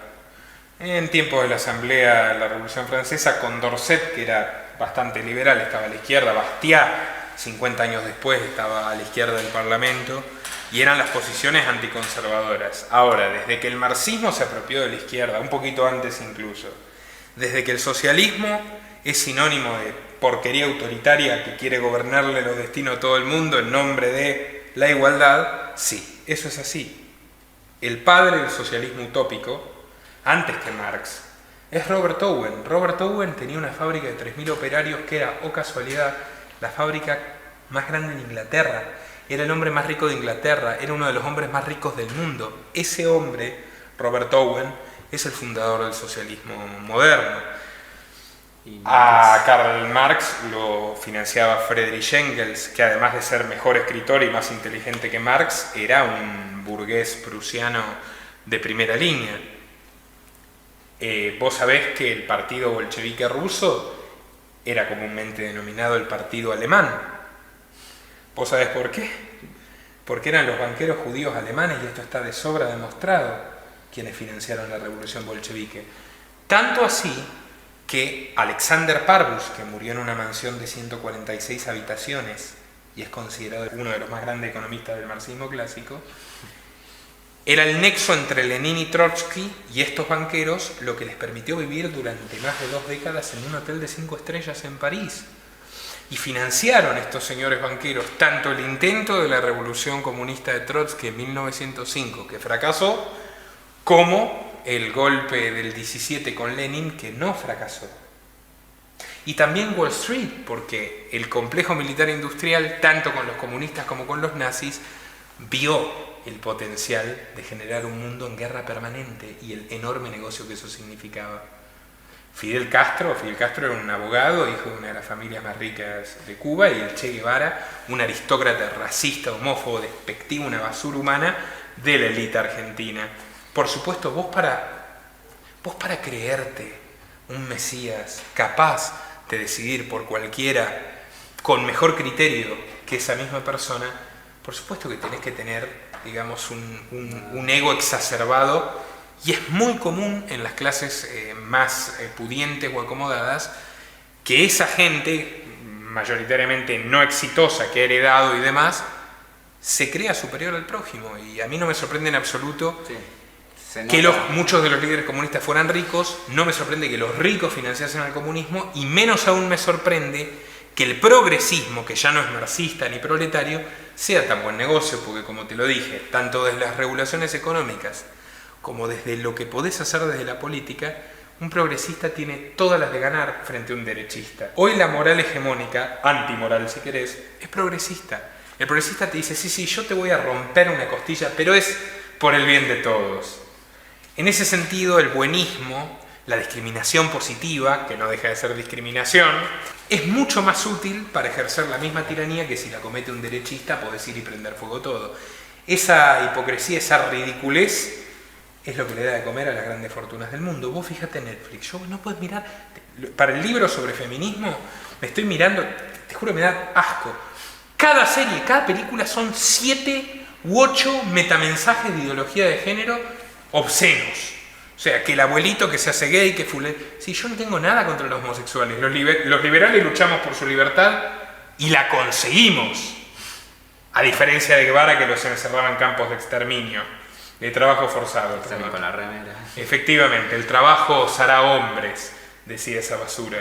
En tiempos de la Asamblea de la Revolución Francesa, Condorcet, que era bastante liberal, estaba a la izquierda. Bastiat, 50 años después, estaba a la izquierda del Parlamento. Y eran las posiciones anticonservadoras. Ahora, desde que el marxismo se apropió de la izquierda, un poquito antes incluso, desde que el socialismo es sinónimo de porquería autoritaria que quiere gobernarle los destinos a todo el mundo en nombre de la igualdad, sí, eso es así. El padre del socialismo utópico, antes que Marx, es Robert Owen. Robert Owen tenía una fábrica de 3.000 operarios que era, oh casualidad, la fábrica más grande en Inglaterra. Era el hombre más rico de Inglaterra, era uno de los hombres más ricos del mundo. Ese hombre, Robert Owen, es el fundador del socialismo moderno. A Karl Marx lo financiaba Friedrich Engels, que además de ser mejor escritor y más inteligente que Marx, era un burgués prusiano de primera línea. Vos sabés que el partido bolchevique ruso era comúnmente denominado el partido alemán. ¿Vos sabés por qué? Porque eran los banqueros judíos alemanes, y esto está de sobra demostrado, quienes financiaron la revolución bolchevique. Tanto así que Alexander Parvus, que murió en una mansión de 146 habitaciones y es considerado uno de los más grandes economistas del marxismo clásico, era el nexo entre Lenin y Trotsky y estos banqueros, lo que les permitió vivir durante más de 2 décadas en un hotel de 5 estrellas en París. Y financiaron estos señores banqueros tanto el intento de la revolución comunista de Trotsky en 1905, que fracasó, como el golpe del 17 con Lenin, que no fracasó. Y también Wall Street, porque el complejo militar industrial, tanto con los comunistas como con los nazis, vio el potencial de generar un mundo en guerra permanente y el enorme negocio que eso significaba. Fidel Castro era un abogado, hijo de una de las familias más ricas de Cuba, y el Che Guevara, un aristócrata racista, homófobo, despectivo, una basura humana de la élite argentina. Por supuesto, vos Vos para creerte un Mesías capaz de decidir por cualquiera con mejor criterio que esa misma persona, por supuesto que tenés que tener, digamos, un ego exacerbado, y es muy común en las clases más pudientes o acomodadas que esa gente, mayoritariamente no exitosa, que ha heredado y demás, se crea superior al prójimo. Y a mí no me sorprende en absoluto que muchos de los líderes comunistas fueran ricos, no me sorprende que los ricos financiasen al comunismo, y menos aún me sorprende que el progresismo, que ya no es marxista ni proletario, sea tan buen negocio, porque como te lo dije, tanto desde las regulaciones económicas como desde lo que podés hacer desde la política, un progresista tiene todas las de ganar frente a un derechista. Hoy la moral hegemónica, antimoral si querés, es progresista. El progresista te dice, sí, yo te voy a romper una costilla, pero es por el bien de todos. En ese sentido, el buenismo, la discriminación positiva, que no deja de ser discriminación, es mucho más útil para ejercer la misma tiranía que si la comete un derechista podés ir y prender fuego todo. Esa hipocresía, esa ridiculez, es lo que le da de comer a las grandes fortunas del mundo. Vos fíjate en Netflix, yo no puedes mirar, para el libro sobre feminismo, me estoy mirando, te juro me da asco. Cada serie, cada película son 7 u 8 metamensajes de ideología de género obscenos. O sea, que el abuelito que se hace gay, que sí, yo no tengo nada contra los homosexuales. Los liberales luchamos por su libertad y la conseguimos. A diferencia de Guevara, que los encerraba en campos de exterminio, de trabajo forzado. Con la remera. Efectivamente, el trabajo hará hombres, decía esa basura.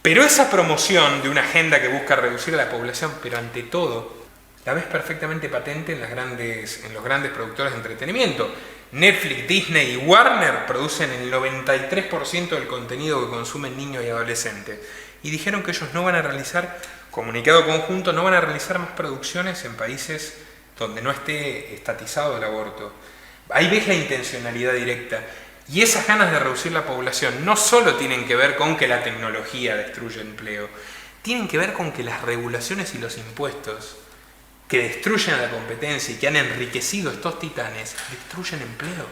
Pero esa promoción de una agenda que busca reducir a la población, pero ante todo, la ves perfectamente patente en los grandes productores de entretenimiento. Netflix, Disney y Warner producen el 93% del contenido que consumen niños y adolescentes. Y dijeron que ellos no van a realizar, comunicado conjunto, no van a realizar más producciones en países donde no esté estatizado el aborto. Ahí ves la intencionalidad directa. Y esas ganas de reducir la población no solo tienen que ver con que la tecnología destruye empleo, tienen que ver con que las regulaciones y los impuestos que destruyen a la competencia y que han enriquecido estos titanes, destruyen empleo.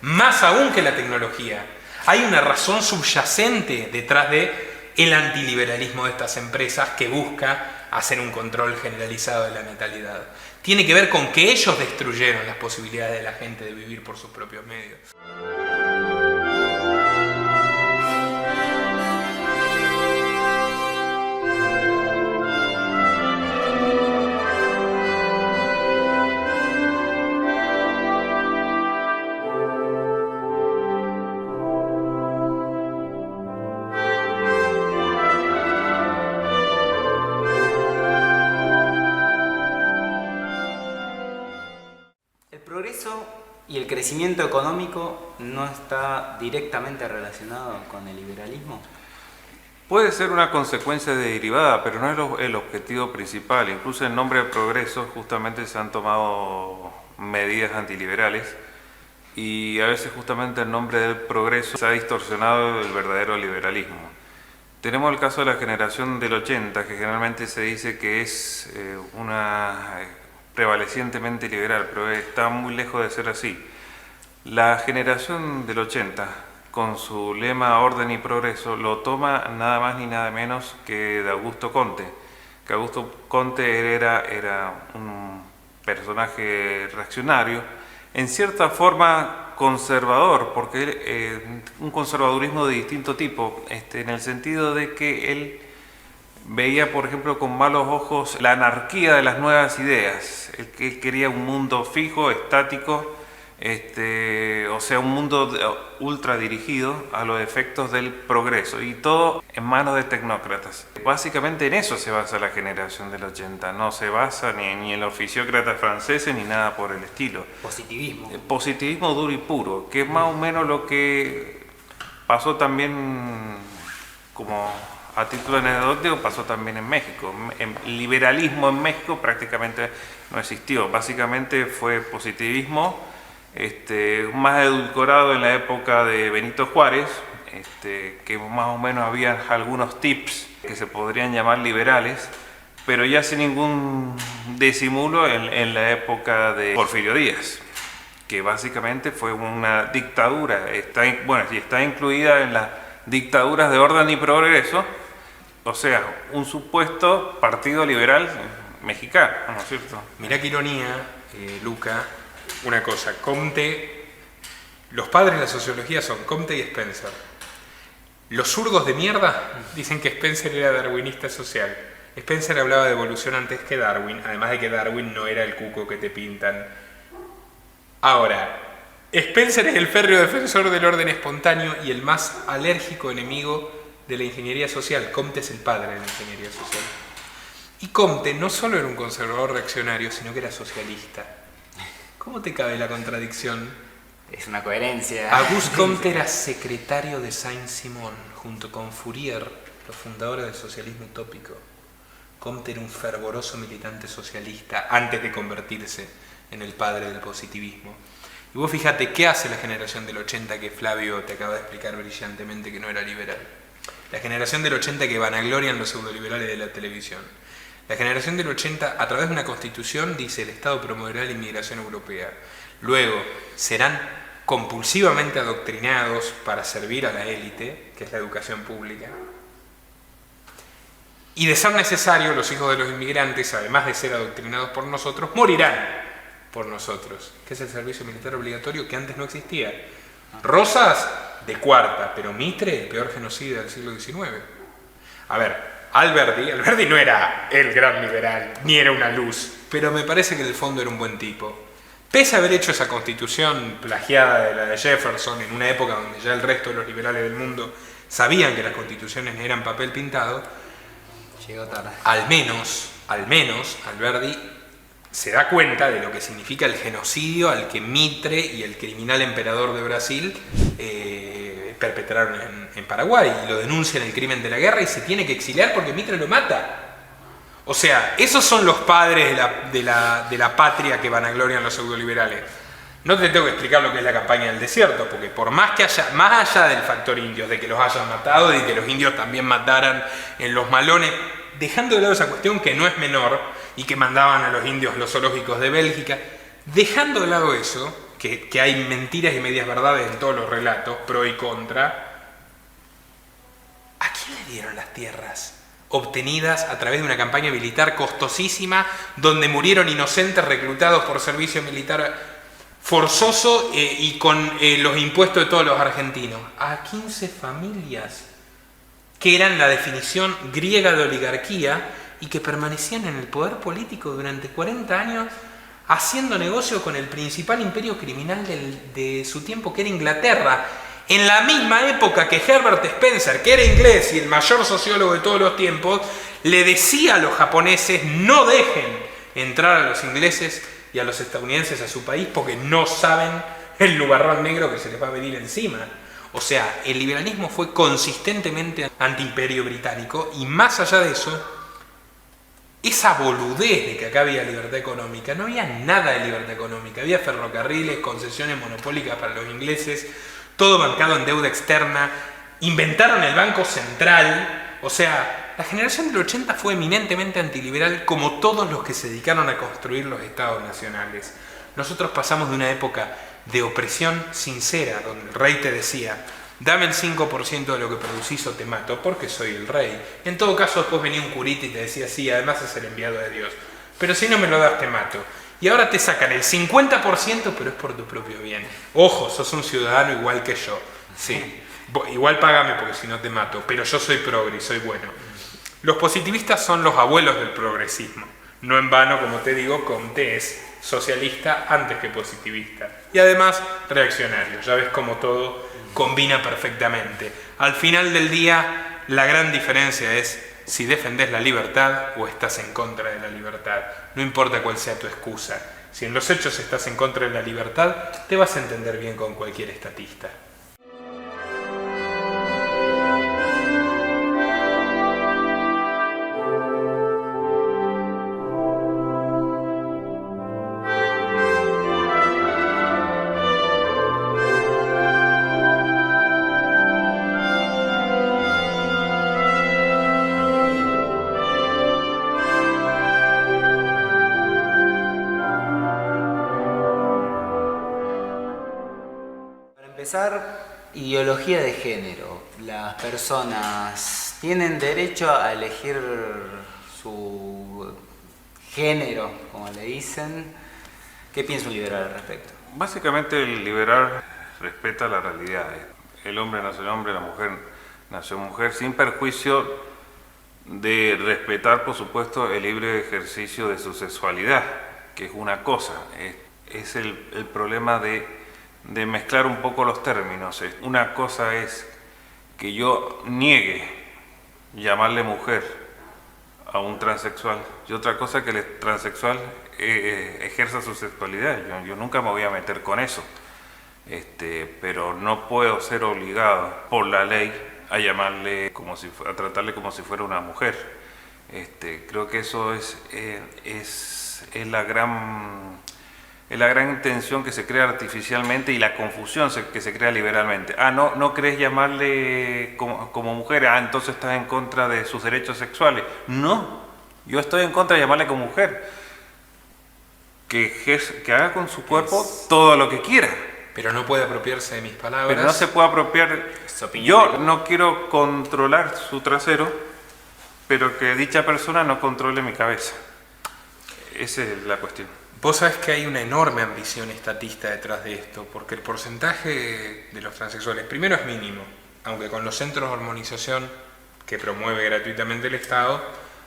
Más aún que la tecnología. Hay una razón subyacente detrás de el antiliberalismo de estas empresas que busca hacer un control generalizado de la natalidad. Tiene que ver con que ellos destruyeron las posibilidades de la gente de vivir por sus propios medios. ¿Y el crecimiento económico no está directamente relacionado con el liberalismo? Puede ser una consecuencia derivada, pero no es el objetivo principal. Incluso en nombre del progreso justamente se han tomado medidas antiliberales y a veces justamente en nombre del progreso se ha distorsionado el verdadero liberalismo. Tenemos el caso de la generación del 80, que generalmente se dice que es una prevalecientemente liberal, pero está muy lejos de ser así. La generación del 80, con su lema orden y progreso, lo toma nada más ni nada menos que de Augusto Conte. Que Augusto Conte era un personaje reaccionario, en cierta forma conservador, porque un conservadurismo de distinto tipo, en el sentido de que él veía, por ejemplo, con malos ojos la anarquía de las nuevas ideas. Él quería un mundo fijo, estático, o sea, un mundo ultra dirigido a los efectos del progreso y todo en manos de tecnócratas. Básicamente en eso se basa la generación del 80, no se basa ni en los fisiócratas franceses ni nada por el estilo. Positivismo. Positivismo duro y puro, que es más o menos lo que pasó también como a título anecdótico, pasó también en México. El liberalismo en México prácticamente no existió, básicamente fue positivismo, más edulcorado en la época de Benito Juárez, que más o menos había algunos tips que se podrían llamar liberales, pero ya sin ningún disimulo en la época de Porfirio Díaz. que básicamente fue una dictadura. Está incluida en las dictaduras de orden y progreso, o sea, un supuesto partido liberal mexicano, ¿no es cierto? Mirá qué ironía, Luca, una cosa, Comte, los padres de la sociología son Comte y Spencer. Los zurdos de mierda dicen que Spencer era darwinista social. Spencer hablaba de evolución antes que Darwin, además de que Darwin no era el cuco que te pintan. Ahora, Spencer es el férreo defensor del orden espontáneo y el más alérgico enemigo de la ingeniería social. Comte es el padre de la ingeniería social. Y Comte no solo era un conservador reaccionario, sino que era socialista. ¿Cómo te cabe la contradicción? Es una coherencia. Auguste Comte era secretario de Saint-Simon, junto con Fourier, los fundadores del socialismo utópico. Comte era un fervoroso militante socialista antes de convertirse en el padre del positivismo. Y vos fíjate, ¿qué hace la generación del 80 que Flavio te acaba de explicar brillantemente que no era liberal? La generación del 80 que vanaglorian los pseudoliberales de la televisión. La generación del 80, a través de una constitución, dice: el Estado promoverá la inmigración europea. Luego, serán compulsivamente adoctrinados para servir a la élite, que es la educación pública. Y de ser necesario, los hijos de los inmigrantes, además de ser adoctrinados por nosotros, morirán por nosotros, que es el servicio militar obligatorio que antes no existía. Rosas, de cuarta, pero Mitre, el peor genocida del siglo XIX. A ver, Alberdi no era el gran liberal, ni era una luz, pero me parece que en el fondo era un buen tipo. Pese a haber hecho esa constitución plagiada de la de Jefferson en una época donde ya el resto de los liberales del mundo sabían que las constituciones eran papel pintado, llegó tarde. Al menos, Alberdi se da cuenta de lo que significa el genocidio al que Mitre y el criminal emperador de Brasil perpetraron en Paraguay, y lo denuncian el crimen de la guerra y se tiene que exiliar porque Mitre lo mata. O sea, esos son los padres de la patria que vanaglorian los pseudoliberales. No te tengo que explicar lo que es la campaña del desierto, porque por más que haya, más allá del factor indios, de que los hayan matado, de que los indios también mataran en los malones, dejando de lado esa cuestión que no es menor, y que mandaban a los indios los zoológicos de Bélgica, dejando de lado eso, que hay mentiras y medias verdades en todos los relatos, pro y contra, ¿a quién le dieron las tierras obtenidas a través de una campaña militar costosísima, donde murieron inocentes reclutados por servicio militar forzoso y con los impuestos de todos los argentinos? A 15 familias que eran la definición griega de oligarquía y que permanecían en el poder político durante 40 años, haciendo negocio con el principal imperio criminal de su tiempo, que era Inglaterra, en la misma época que Herbert Spencer, que era inglés y el mayor sociólogo de todos los tiempos, le decía a los japoneses: no dejen entrar a los ingleses y a los estadounidenses a su país porque no saben el nubarrón negro que se les va a venir encima. O sea, el liberalismo fue consistentemente antiimperio británico, y más allá de eso, esa boludez de que acá había libertad económica, no había nada de libertad económica. Había ferrocarriles, concesiones monopólicas para los ingleses, todo bancado en deuda externa, inventaron el Banco Central. O sea, la generación del 80 fue eminentemente antiliberal, como todos los que se dedicaron a construir los estados nacionales. Nosotros pasamos de una época de opresión sincera, donde el rey te decía: dame el 5% de lo que producís o te mato, porque soy el rey. En todo caso, después venía un curita y te decía: sí, además es el enviado de Dios, pero si no me lo das te mato. Y ahora te sacan el 50%, pero es por tu propio bien. Ojo, sos un ciudadano igual que yo. Sí, igual págame porque si no te mato, pero yo soy progre y soy bueno. Los positivistas son los abuelos del progresismo. No en vano, como te digo, Comte es socialista antes que positivista. Y además reaccionario. Ya ves cómo todo combina perfectamente. Al final del día, la gran diferencia es si defendés la libertad o estás en contra de la libertad. No importa cuál sea tu excusa. Si en los hechos estás en contra de la libertad, te vas a entender bien con cualquier estatista. empezar, ideología de género. Las personas tienen derecho a elegir su género, como le dicen. ¿Qué piensa un liberal al respecto? Básicamente el liberal respeta la realidad. El hombre nació hombre, la mujer nació mujer, sin perjuicio de respetar, por supuesto, el libre ejercicio de su sexualidad, que es una cosa. Es el problema de mezclar un poco los términos. Una cosa es que yo niegue llamarle mujer a un transexual y otra cosa que el transexual ejerza su sexualidad. Yo nunca me voy a meter con eso, pero no puedo ser obligado por la ley a llamarle a tratarle como si fuera una mujer. Creo que eso es la gran intención que se crea artificialmente y la confusión que se crea liberalmente. No querés llamarle como mujer, entonces estás en contra de sus derechos sexuales. No, yo estoy en contra de llamarle como mujer. Que haga con su cuerpo todo lo que quiera. Pero no puede apropiarse de mis palabras. Pero no se puede apropiar. Yo no quiero controlar su trasero, pero que dicha persona no controle mi cabeza. Esa es la cuestión. Vos sabés que hay una enorme ambición estatista detrás de esto, porque el porcentaje de los transexuales, primero, es mínimo, aunque con los centros de hormonización que promueve gratuitamente el Estado,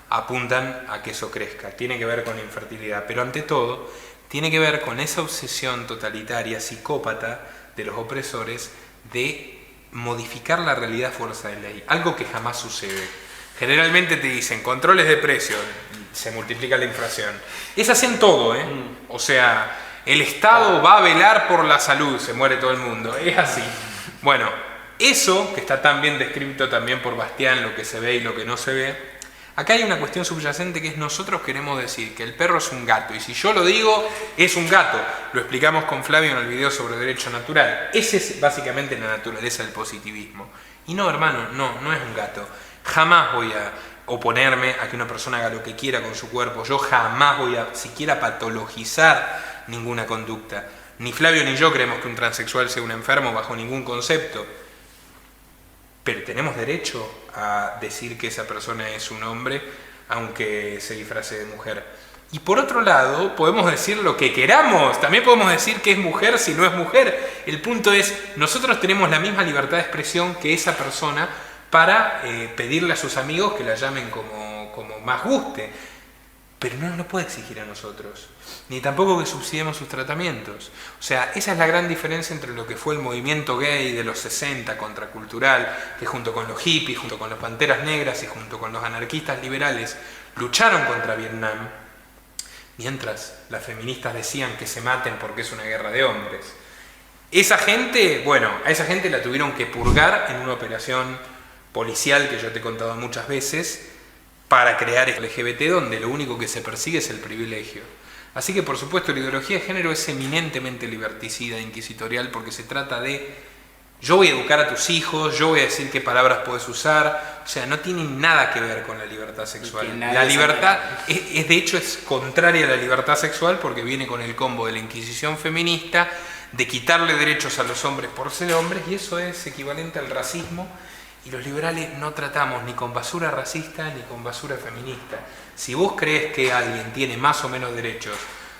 apuntan a que eso crezca. Tiene que ver con la infertilidad, pero ante todo, tiene que ver con esa obsesión totalitaria, psicópata, de los opresores, de modificar la realidad a fuerza de ley, algo que jamás sucede. Generalmente te dicen controles de precios, se multiplica la inflación. Es así en todo, ¿eh? O sea, el Estado va a velar por la salud, se muere todo el mundo. Es así. Bueno, eso, que está tan bien descrito también por Bastián, lo que se ve y lo que no se ve, acá hay una cuestión subyacente que es nosotros queremos decir que el perro es un gato. Y si yo lo digo, es un gato. Lo explicamos con Flavio en el video sobre derecho natural. Esa es básicamente la naturaleza del positivismo. Y no, hermano, no es un gato. Jamás voy a oponerme a que una persona haga lo que quiera con su cuerpo. Yo jamás voy a siquiera patologizar ninguna conducta. Ni Flavio ni yo creemos que un transexual sea un enfermo bajo ningún concepto. Pero tenemos derecho a decir que esa persona es un hombre, aunque se disfrace de mujer. Y por otro lado, podemos decir lo que queramos. También podemos decir que es mujer si no es mujer. El punto es, nosotros tenemos la misma libertad de expresión que esa persona para pedirle a sus amigos que la llamen como más guste. Pero no nos lo puede exigir a nosotros, ni tampoco que subsidiemos sus tratamientos. O sea, esa es la gran diferencia entre lo que fue el movimiento gay de los 60, contracultural, que junto con los hippies, junto con los panteras negras y junto con los anarquistas liberales lucharon contra Vietnam, mientras las feministas decían que se maten porque es una guerra de hombres. Esa gente, a esa gente la tuvieron que purgar en una operación policial que yo te he contado muchas veces, para crear el LGBT, donde lo único que se persigue es el privilegio. Así que, por supuesto, la ideología de género es eminentemente liberticida e inquisitorial, porque se trata de yo voy a educar a tus hijos, yo voy a decir qué palabras puedes usar. O sea, no tiene nada que ver con la libertad sexual. La libertad, de hecho, es contraria a la libertad sexual, porque viene con el combo de la Inquisición feminista, de quitarle derechos a los hombres por ser hombres, y eso es equivalente al racismo. Y los liberales no tratamos ni con basura racista ni con basura feminista. Si vos crees que alguien tiene más o menos derechos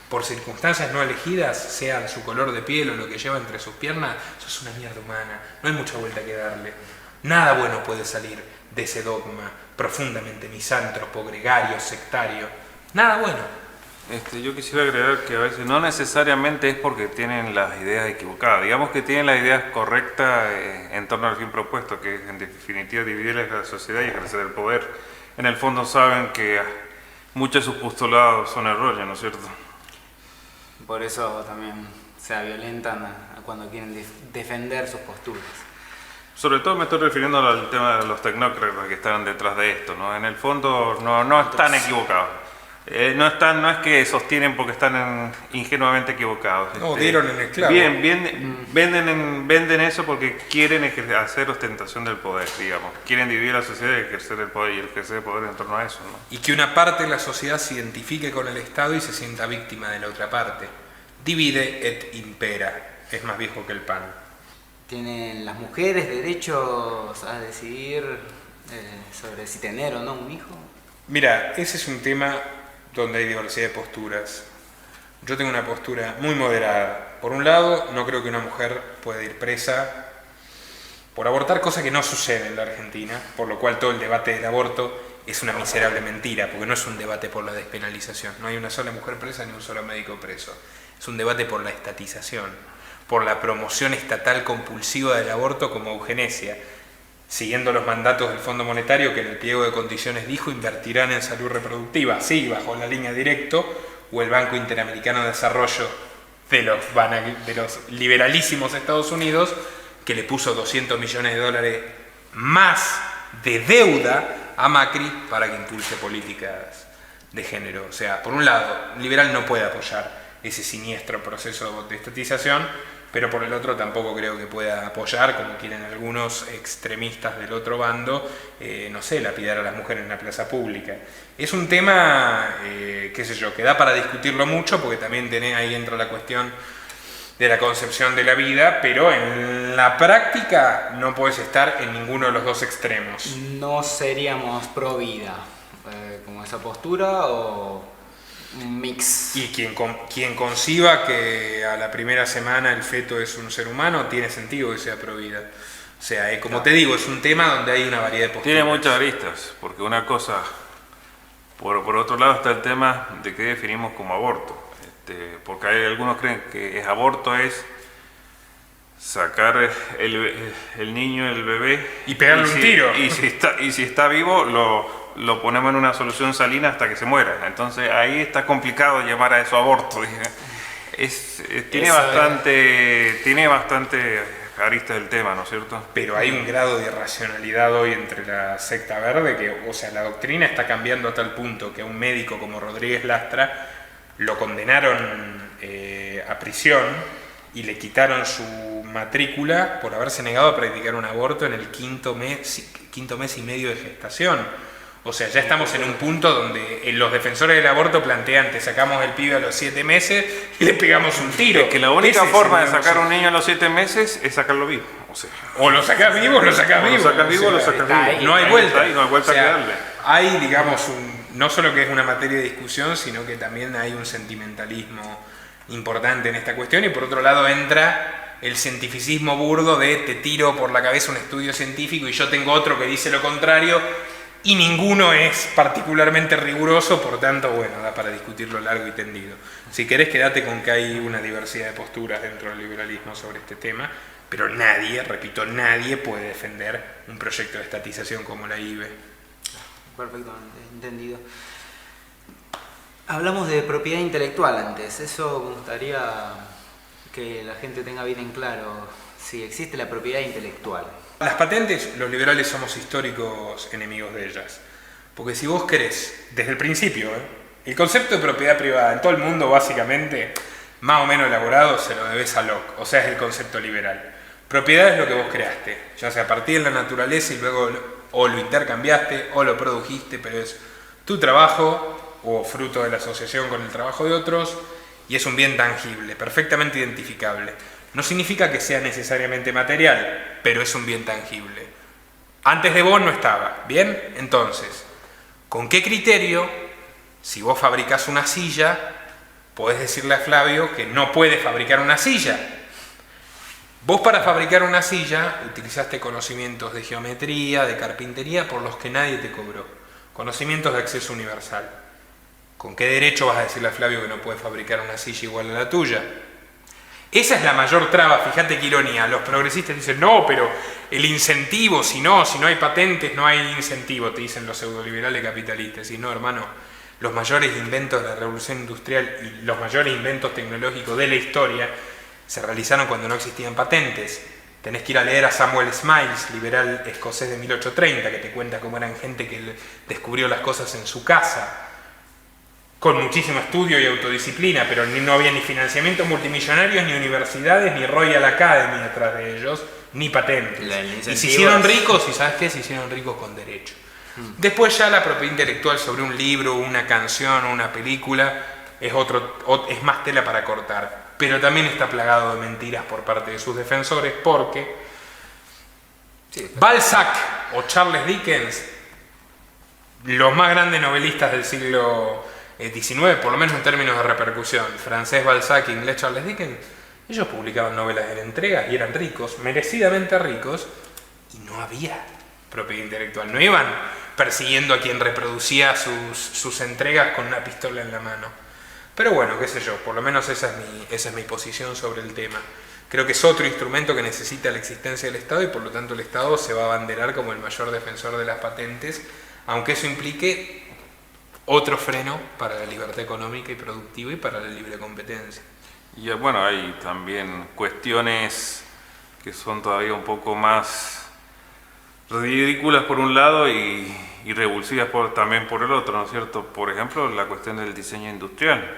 por circunstancias no elegidas, sea su color de piel o lo que lleva entre sus piernas, eso es una mierda humana. No hay mucha vuelta que darle. Nada bueno puede salir de ese dogma profundamente misántropo, gregario, sectario. Nada bueno. Yo quisiera agregar que a veces no necesariamente es porque tienen las ideas equivocadas. Digamos que tienen las ideas correctas en torno al fin propuesto, que es en definitiva dividir la sociedad y ejercer el poder. En el fondo saben que muchos de sus postulados son erróneos, ¿no es cierto? Por eso también se violentan a cuando quieren defender sus posturas. Sobre todo me estoy refiriendo al tema de los tecnócratas que están detrás de esto, ¿no? En el fondo no están equivocados. No es que sostienen porque están ingenuamente equivocados. No, dieron en el clavo. Venden eso porque quieren hacer ostentación del poder, digamos. Quieren dividir la sociedad y ejercer el poder, y ejercer el poder en torno a eso, ¿no? Y que una parte de la sociedad se identifique con el Estado y se sienta víctima de la otra parte. Divide et impera. Es más viejo que el pan. ¿Tienen las mujeres derechos a decidir sobre si tener o no un hijo? Mira, ese es un tema donde hay diversidad de posturas. Yo tengo una postura muy moderada. Por un lado, no creo que una mujer pueda ir presa por abortar, cosa que no sucede en la Argentina, por lo cual todo el debate del aborto es una miserable mentira, porque no es un debate por la despenalización. No hay una sola mujer presa ni un solo médico preso. Es un debate por la estatización, por la promoción estatal compulsiva del aborto como eugenesia, siguiendo los mandatos del Fondo Monetario, que en el pliego de condiciones dijo invertirán en salud reproductiva, sí, bajo la línea directo, o el Banco Interamericano de Desarrollo de los liberalísimos Estados Unidos, que le puso $200 millones más de deuda a Macri para que impulse políticas de género. O sea, por un lado, un liberal no puede apoyar ese siniestro proceso de estatización, pero por el otro tampoco creo que pueda apoyar, como quieren algunos extremistas del otro bando, no sé, lapidar a las mujeres en la plaza pública. Es un tema, qué sé yo, que da para discutirlo mucho, porque también ahí entra la cuestión de la concepción de la vida, pero en la práctica no puedes estar en ninguno de los dos extremos. ¿No seríamos pro vida como esa postura o un mix? Y quien conciba que a la primera semana el feto es un ser humano, tiene sentido que sea pro vida. O sea, como te digo, es un tema donde hay una variedad de posturas. Tiene muchas aristas, porque una cosa, por otro lado está el tema de qué definimos como aborto. Porque hay algunos creen que aborto es sacar el niño, el bebé, y pegarle un tiro. Y si está vivo, lo ponemos en una solución salina hasta que se muera. Entonces ahí está complicado llamar a eso aborto. Tiene bastante aristas del tema, ¿no es cierto? Pero hay un grado de irracionalidad hoy entre la secta verde que, o sea, la doctrina está cambiando a tal punto que a un médico como Rodríguez Lastra lo condenaron a prisión y le quitaron su matrícula por haberse negado a practicar un aborto en el quinto mes y medio de gestación. O sea, ya estamos en un punto donde los defensores del aborto plantean, te sacamos el pibe a los 7 meses y le pegamos un tiro. Es que la única forma de sacar a un niño a los 7 meses es sacarlo vivo. O lo sacás vivo o lo sacás vivo. No hay vuelta. No hay vuelta que darle. Hay, digamos, no solo que es una materia de discusión, sino que también hay un sentimentalismo importante en esta cuestión, y por otro lado entra el cientificismo burdo de te tiro por la cabeza un estudio científico y yo tengo otro que dice lo contrario, y ninguno es particularmente riguroso, por tanto, bueno, da para discutirlo largo y tendido. Si querés, quédate con que hay una diversidad de posturas dentro del liberalismo sobre este tema, pero nadie, repito, nadie puede defender un proyecto de estatización como la IBE. Perfectamente, entendido. Hablamos de propiedad intelectual antes, eso me gustaría que la gente tenga bien en claro, si existe la propiedad intelectual. Las patentes, los liberales somos históricos enemigos de ellas, porque si vos querés, desde el principio, el concepto de propiedad privada en todo el mundo básicamente, más o menos elaborado, se lo debes a Locke, o sea, es el concepto liberal. Propiedad es lo que vos creaste, ya sea a partir de la naturaleza y luego o lo intercambiaste o lo produjiste, pero es tu trabajo o fruto de la asociación con el trabajo de otros, y es un bien tangible, perfectamente identificable. No significa que sea necesariamente material, pero es un bien tangible. Antes de vos no estaba, ¿bien? Entonces, ¿con qué criterio, si vos fabricás una silla, podés decirle a Flavio que no puede fabricar una silla? Vos para fabricar una silla utilizaste conocimientos de geometría, de carpintería, por los que nadie te cobró. Conocimientos de acceso universal. ¿Con qué derecho vas a decirle a Flavio que no puede fabricar una silla igual a la tuya? Esa es la mayor traba, fíjate qué ironía. Los progresistas dicen, no, pero el incentivo, si no hay patentes, no hay incentivo, te dicen los pseudoliberales capitalistas. Y no, hermano, los mayores inventos de la revolución industrial y los mayores inventos tecnológicos de la historia se realizaron cuando no existían patentes. Tenés que ir a leer a Samuel Smiles, liberal escocés de 1830, que te cuenta cómo eran gente que descubrió las cosas en su casa, con muchísimo estudio y autodisciplina, pero no había ni financiamientos multimillonarios, ni universidades, ni Royal Academy atrás de ellos, ni patentes. Y se hicieron ricos, y ¿sabes qué? Se hicieron ricos con derecho. Después ya la propiedad intelectual sobre un libro, una canción o una película es más tela para cortar. pero también está plagado de mentiras por parte de sus defensores, porque Balzac o Charles Dickens, los más grandes novelistas del siglo XIX, por lo menos en términos de repercusión, francés Balzac, inglés Charles Dickens, ellos publicaban novelas de entregas y eran ricos, merecidamente ricos, y no había propiedad intelectual. No iban persiguiendo a quien reproducía sus entregas con una pistola en la mano. Pero bueno, qué sé yo, por lo menos esa es mi posición sobre el tema. Creo que es otro instrumento que necesita la existencia del Estado y por lo tanto el Estado se va a abanderar como el mayor defensor de las patentes, aunque eso implique otro freno para la libertad económica y productiva y para la libre competencia. Y bueno, hay también cuestiones que son todavía un poco más ridículas por un lado y revulsivas también por el otro, ¿no es cierto? Por ejemplo, la cuestión del diseño industrial.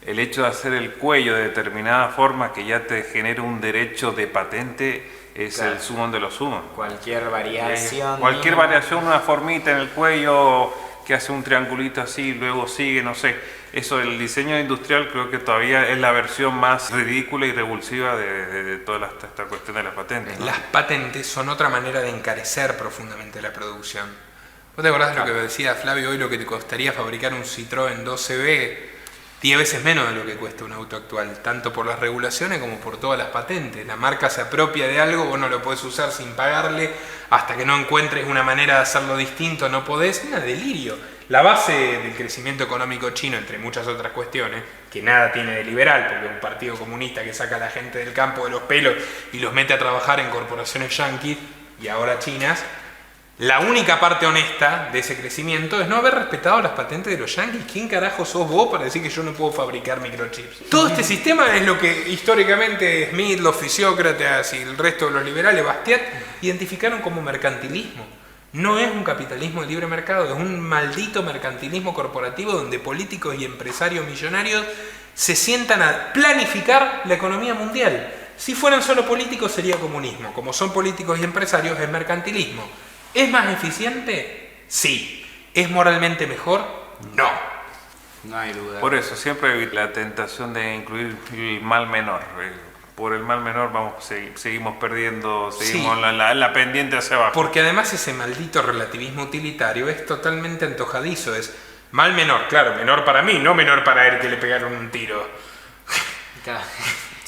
El hecho de hacer el cuello de determinada forma que ya te genera un derecho de patente es el sumum de los sumos. Cualquier variación. Cualquier variación, una formita en el cuello que hace un triangulito así, luego sigue, no sé. Eso, el diseño industrial creo que todavía es la versión más ridícula y revulsiva de toda esta cuestión de las patentes, ¿no? Las patentes son otra manera de encarecer profundamente la producción. ¿Vos te acordás de lo que decía Flavio hoy, lo que te costaría fabricar un Citroën 12B? 10 veces menos de lo que cuesta un auto actual, tanto por las regulaciones como por todas las patentes. La marca se apropia de algo, vos no lo podés usar sin pagarle, hasta que no encuentres una manera de hacerlo distinto, no podés. Mira, delirio. La base del crecimiento económico chino, entre muchas otras cuestiones, que nada tiene de liberal, porque es un partido comunista que saca a la gente del campo de los pelos y los mete a trabajar en corporaciones yanquis y ahora chinas, la única parte honesta de ese crecimiento es no haber respetado las patentes de los yanquis. ¿Quién carajo sos vos para decir que yo no puedo fabricar microchips? Todo este sistema es lo que históricamente Smith, los fisiócratas y el resto de los liberales, Bastiat, identificaron como mercantilismo. No es un capitalismo de libre mercado, es un maldito mercantilismo corporativo donde políticos y empresarios millonarios se sientan a planificar la economía mundial. Si fueran solo políticos sería comunismo. Como son políticos y empresarios es mercantilismo. ¿Es más eficiente? Sí. ¿Es moralmente mejor? No. No hay duda. Por eso siempre hay la tentación de incluir el mal menor. Por el mal menor seguimos perdiendo, seguimos Sí. en la pendiente hacia abajo. Porque además ese maldito relativismo utilitario es totalmente antojadizo. Es mal menor, claro, menor para mí, no menor para él que le pegaron un tiro. Claro.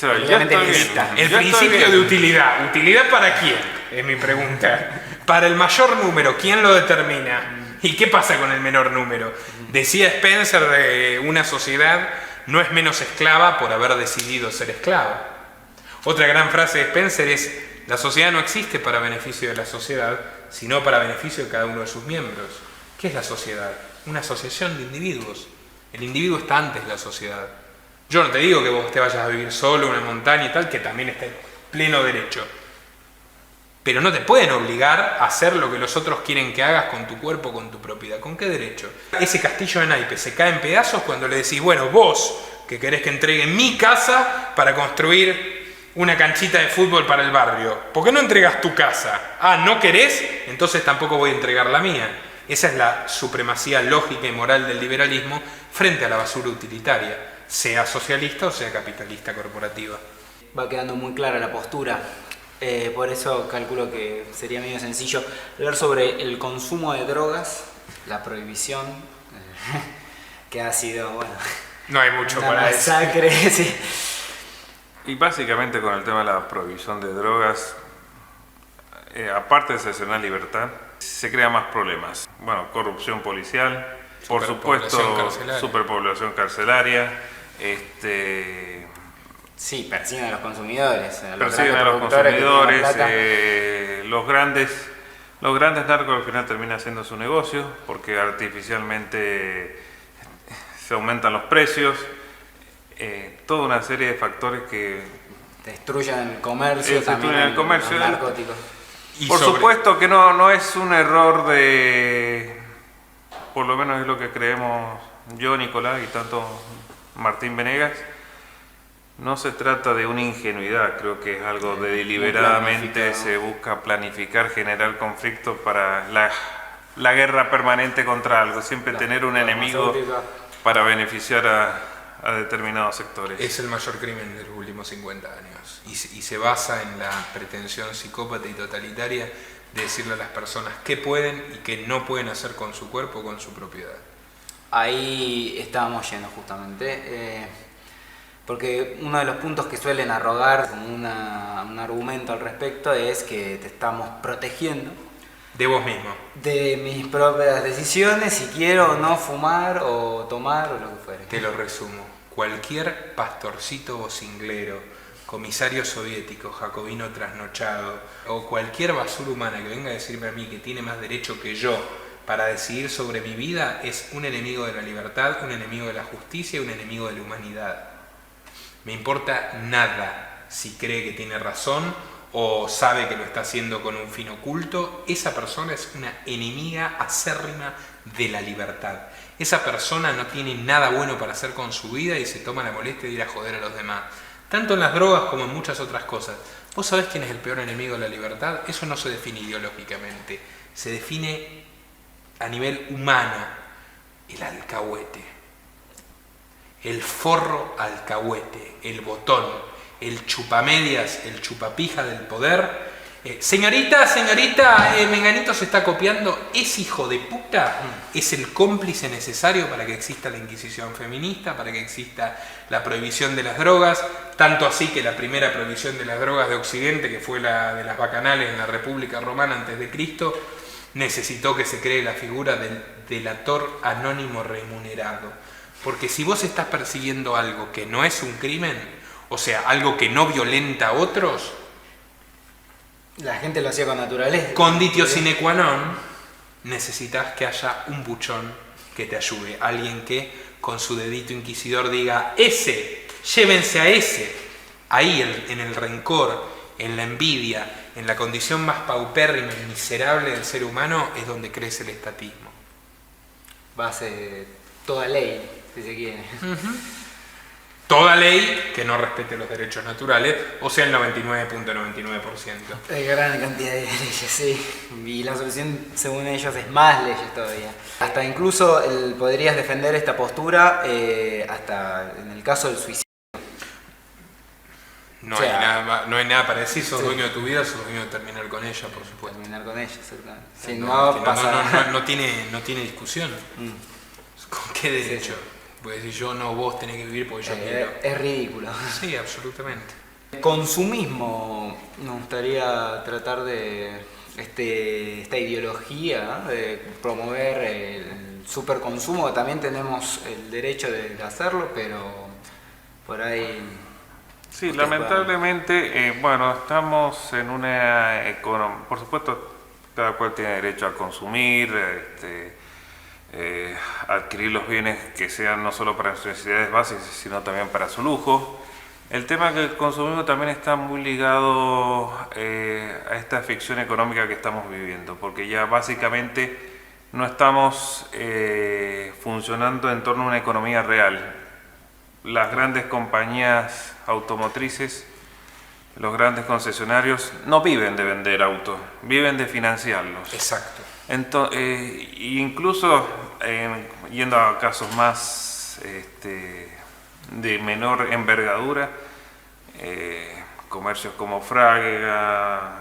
Yo Obviamente estoy necesita. bien. El Yo estoy principio bien. de utilidad. ¿Utilidad para quién? Es mi pregunta. Para el mayor número, ¿quién lo determina? ¿Y qué pasa con el menor número? Decía Spencer de una sociedad no es menos esclava por haber decidido ser esclava. Otra gran frase de Spencer es: la sociedad no existe para beneficio de la sociedad, sino para beneficio de cada uno de sus miembros. ¿Qué es la sociedad? Una asociación de individuos. El individuo está antes de la sociedad. Yo no te digo que vos te vayas a vivir solo en una montaña y tal, que también está en pleno derecho. Pero no te pueden obligar a hacer lo que los otros quieren que hagas con tu cuerpo, con tu propiedad. ¿Con qué derecho? Ese castillo de naipes se cae en pedazos cuando le decís: bueno, vos que querés que entregue mi casa para construir una canchita de fútbol para el barrio, ¿por qué no entregas tu casa? Ah, ¿no querés? Entonces tampoco voy a entregar la mía. Esa es la supremacía lógica y moral del liberalismo frente a la basura utilitaria, sea socialista o sea capitalista corporativa. Va quedando muy clara la postura. Por eso calculo que sería medio sencillo hablar sobre el consumo de drogas, la prohibición, que ha sido, bueno, No hay mucho una para eso. masacre. Sí. Y básicamente con el tema de la prohibición de drogas, aparte de cercenar libertad, se crean más problemas. Bueno, corrupción policial, por Superpoblación supuesto, carcelaria. superpoblación carcelaria, Sí, persiguen a los consumidores. persiguen a los consumidores, los grandes narcos al final terminan haciendo su negocio porque artificialmente se aumentan los precios, toda una serie de factores que Destruyen el comercio, Destruyen también el comercio. los narcóticos. Y por sobre- supuesto que no es un error por lo menos es lo que creemos yo, Nicolás, y tanto Martín Venegas. No se trata de una ingenuidad, creo que es algo de deliberadamente planificado. se busca planificar, generar conflictos para la guerra permanente contra algo, siempre tener un enemigo farmacéutica. para beneficiar a determinados sectores. Es el mayor crimen de los últimos 50 años y se basa en la pretensión psicópata y totalitaria de decirle a las personas qué pueden y qué no pueden hacer con su cuerpo o con su propiedad. Ahí estábamos yendo justamente, porque uno de los puntos que suelen arrogar como un argumento al respecto es que te estamos protegiendo De vos mismo. de mis propias decisiones, si quiero o no fumar o tomar o lo que fuere. Te lo resumo. Cualquier pastorcito vocinglero, comisario soviético, jacobino trasnochado, o cualquier basura humana que venga a decirme a mí que tiene más derecho que yo para decidir sobre mi vida es un enemigo de la libertad, un enemigo de la justicia y un enemigo de la humanidad. Me importa nada si cree que tiene razón o sabe que lo está haciendo con un fin oculto. Esa persona es una enemiga acérrima de la libertad. Esa persona no tiene nada bueno para hacer con su vida y se toma la molestia de ir a joder a los demás. Tanto en las drogas como en muchas otras cosas. ¿Vos sabés quién es el peor enemigo de la libertad? Eso no se define ideológicamente. Se define a nivel humano. El alcahuete. El forro alcahuete. El botón. El chupamedias. El chupapija del poder. Señorita, Menganito se está copiando. Ese hijo de puta es el cómplice necesario para que exista la Inquisición feminista, para que exista la prohibición de las drogas, tanto así que la primera prohibición de las drogas de Occidente, que fue la de las bacanales en la República Romana antes de Cristo, necesitó que se cree la figura del delator anónimo remunerado. Porque si vos estás persiguiendo algo que no es un crimen, o sea, algo que no violenta a otros, La gente lo hacía con naturaleza. conditio sine qua non, necesitas que haya un buchón que te ayude. Alguien que con su dedito inquisidor diga, ese, llévense a ese. Ahí en el rencor, en la envidia, en la condición más paupérrima y miserable del ser humano es donde crece el estatismo. Base toda ley, si se quiere. Toda ley que no respete los derechos naturales, o sea, el 99.99%. Hay gran cantidad de leyes, sí. Y la solución, según ellos, es más leyes todavía. Hasta incluso podrías defender esta postura hasta en el caso del suicidio. No, O sea, no hay nada para decir, sos sí. dueño de tu vida, sos dueño de terminar con ella, por supuesto. Terminar con ella, exactamente. Si No, no, que pasa... no tiene discusión. ¿Con qué derecho? Sí. Puedes decir yo no, vos tenés que vivir porque yo quiero. Es ridículo. Sí, absolutamente. Consumismo, nos gustaría tratar de esta ideología de promover el superconsumo. También tenemos el derecho de hacerlo, pero por ahí... Sí, Ustedes lamentablemente, bueno, estamos en una economía, por supuesto, cada cual tiene derecho a consumir, adquirir los bienes que sean no solo para sus necesidades básicas, sino también para su lujo. El tema que el consumismo también está muy ligado a esta ficción económica que estamos viviendo, porque ya básicamente no estamos funcionando en torno a una economía real. Las grandes compañías automotrices, los grandes concesionarios no viven de vender autos, viven de financiarlos. Exacto. Incluso yendo a casos más de menor envergadura, comercios como Frávega,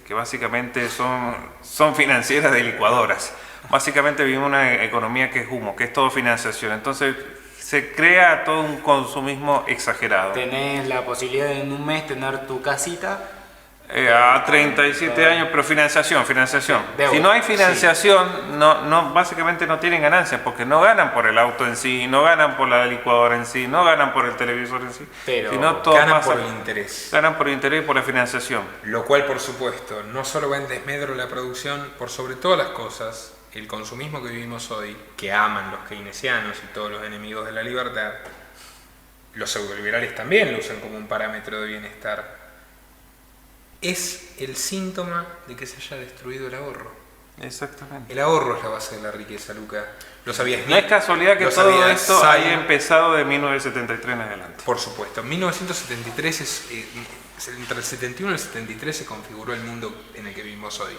que básicamente son financieras de licuadoras. Básicamente vivimos una economía que es humo, que es todo financiación. Entonces se crea todo un consumismo exagerado. Tenés la posibilidad de en un mes tener tu casita. A 37 años, pero financiación. Deuda. Si no hay financiación, básicamente no tienen ganancias, porque no ganan por el auto en sí, no ganan por la licuadora en sí, no ganan por el televisor en sí, Pero sino todo Ganan pasa- por el interés. ganan por el interés y por la financiación. Lo cual, por supuesto, no solo va en desmedro de la producción, por sobre todas las cosas, el consumismo que vivimos hoy, que aman los keynesianos y todos los enemigos de la libertad, los pseudoliberales también lo usan como un parámetro de bienestar, es el síntoma de que se haya destruido el ahorro. Exactamente. El ahorro es la base de la riqueza, Luca. ¿Lo sabías? No es casualidad que ¿Lo todo sabía esto Simon? haya empezado de 1973 en adelante. Por supuesto. En 1973, entre el 71 y el 73 se configuró el mundo en el que vivimos hoy.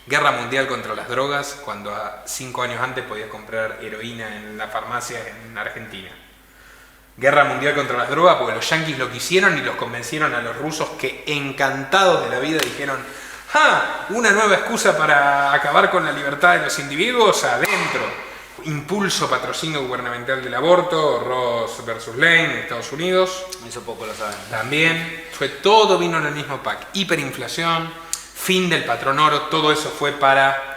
Guerra mundial contra las drogas, cuando a 5 años antes podías comprar heroína en la farmacia en Argentina. guerra mundial contra las drogas, porque los yanquis lo quisieron y los convencieron a los rusos que, encantados de la vida, dijeron: ¡ah! Una nueva excusa para acabar con la libertad de los individuos adentro. Impulso, patrocinio gubernamental del aborto, Ross versus Lane en Estados Unidos. Eso poco lo saben. También todo vino en el mismo pack. Hiperinflación, fin del patrón oro, todo eso fue para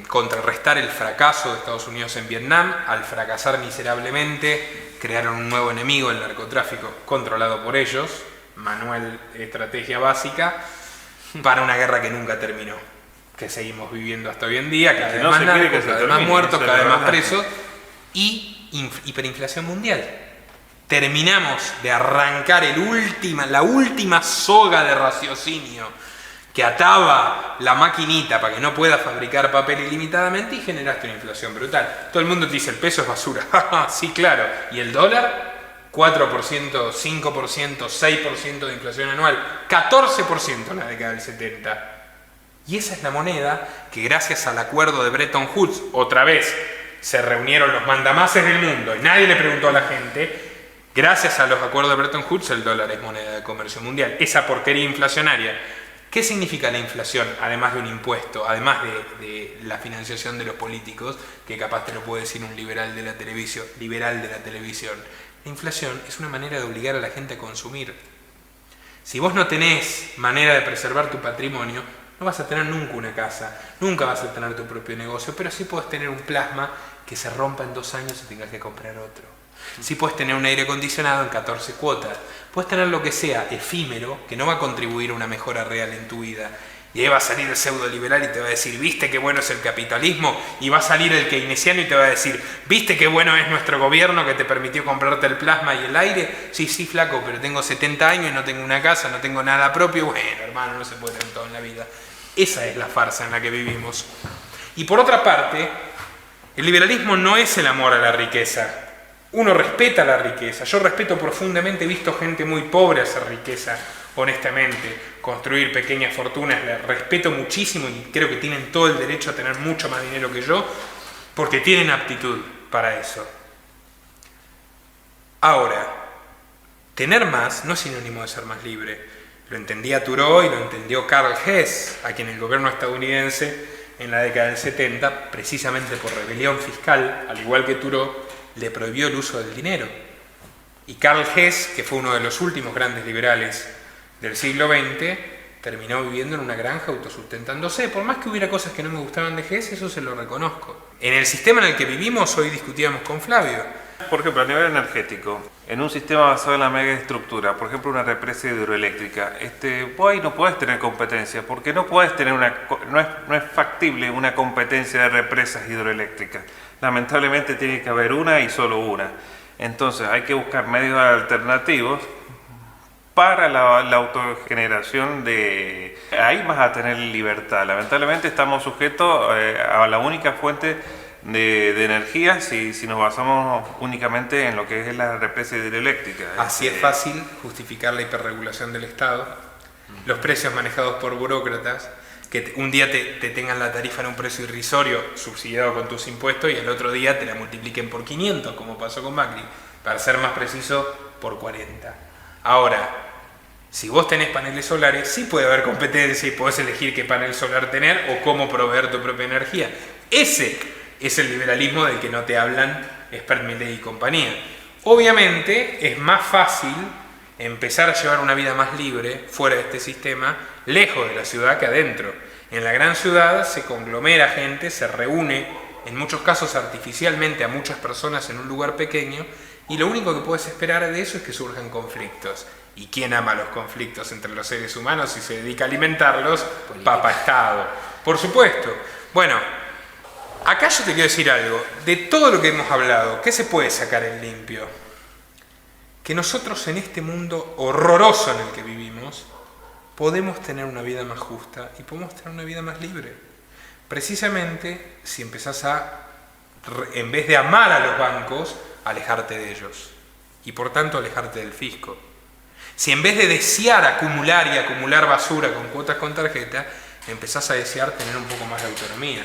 contrarrestar el fracaso de Estados Unidos en Vietnam. Al fracasar miserablemente, crearon un nuevo enemigo, el narcotráfico, controlado por ellos. Manual, estrategia básica, para una guerra que nunca terminó, que seguimos viviendo hasta hoy en día, cada vez más narcos, cada vez más muertos, cada vez más presos, y hiperinflación mundial. Terminamos de arrancar la última soga de raciocinio que ataba la maquinita para que no pueda fabricar papel ilimitadamente, y generaste una inflación brutal. Todo el mundo te dice: el peso es basura. Sí, claro. ¿Y el dólar? 4%, 5%, 6% de inflación anual, 14% en la década del 70. Y esa es la moneda que, gracias al acuerdo de Bretton Woods, otra vez se reunieron los mandamases del mundo y nadie le preguntó a la gente. Gracias a los acuerdos de Bretton Woods, el dólar es moneda de comercio mundial. Esa porquería inflacionaria. ¿Qué significa la inflación? Además de un impuesto, además de la financiación de los políticos, que capaz te lo puede decir un liberal de la televisión. La inflación es una manera de obligar a la gente a consumir. Si vos no tenés manera de preservar tu patrimonio, no vas a tener nunca una casa, nunca vas a tener tu propio negocio, pero sí puedes tener un plasma que se rompa en 2 años y tengas que comprar otro. Sí puedes tener un aire acondicionado en 14 cuotas. Puedes tener lo que sea efímero, que no va a contribuir a una mejora real en tu vida. Y ahí va a salir el pseudo liberal y te va a decir: ¿viste qué bueno es el capitalismo? Y va a salir el keynesiano y te va a decir: ¿viste qué bueno es nuestro gobierno que te permitió comprarte el plasma y el aire? Sí, flaco, pero tengo 70 años y no tengo una casa, no tengo nada propio. Bueno, hermano, no se puede tener todo en la vida. Esa es la farsa en la que vivimos. Y por otra parte, el liberalismo no es el amor a la riqueza. Uno respeta la riqueza. Yo respeto profundamente, he visto gente muy pobre hacer riqueza, honestamente, construir pequeñas fortunas. Les respeto muchísimo y creo que tienen todo el derecho a tener mucho más dinero que yo, porque tienen aptitud para eso. Ahora, tener más no es sinónimo de ser más libre. Lo entendía Thoreau y lo entendió Karl Hess, a quien el gobierno estadounidense en la década del 70, precisamente por rebelión fiscal, al igual que Thoreau, le prohibió el uso del dinero. Y Karl Hess, que fue uno de los últimos grandes liberales del siglo XX, terminó viviendo en una granja autosustentándose. Por más que hubiera cosas que no me gustaban de Hess, eso se lo reconozco. En el sistema en el que vivimos, hoy discutíamos con Flavio. Por ejemplo, a nivel energético, en un sistema basado en la megaestructura, por ejemplo una represa hidroeléctrica, vos ahí no podés tener competencia, porque no podés tener no es factible una competencia de represas hidroeléctricas. Lamentablemente tiene que haber una y solo una. Entonces hay que buscar medios alternativos para la autogeneración de... Ahí vas a tener libertad. Lamentablemente estamos sujetos a la única fuente de energía si nos basamos únicamente en lo que es la represa hidroeléctrica. Así es fácil justificar la hiperregulación del Estado, los precios manejados por burócratas, que un día te tengan la tarifa en un precio irrisorio subsidiado con tus impuestos y al otro día te la multipliquen por 500, como pasó con Macri, para ser más preciso, por 40. Ahora, si vos tenés paneles solares, sí puede haber competencia y podés elegir qué panel solar tener o cómo proveer tu propia energía. Ese es el liberalismo del que no te hablan Expert Milley y compañía. Obviamente es más fácil empezar a llevar una vida más libre fuera de este sistema, lejos de la ciudad que adentro. En la gran ciudad se conglomera gente, se reúne, en muchos casos artificialmente, a muchas personas en un lugar pequeño, y lo único que puedes esperar de eso es que surjan conflictos. ¿Y quién ama los conflictos entre los seres humanos y se dedica a alimentarlos? Papa Estado. Por supuesto. Bueno, acá yo te quiero decir algo. De todo lo que hemos hablado, ¿qué se puede sacar en limpio? Que nosotros en este mundo horroroso en el que vivimos podemos tener una vida más justa y podemos tener una vida más libre. Precisamente si empezás a, en vez de amar a los bancos, alejarte de ellos y por tanto alejarte del fisco. Si en vez de desear acumular y acumular basura con cuotas con tarjeta, empezás a desear tener un poco más de autonomía.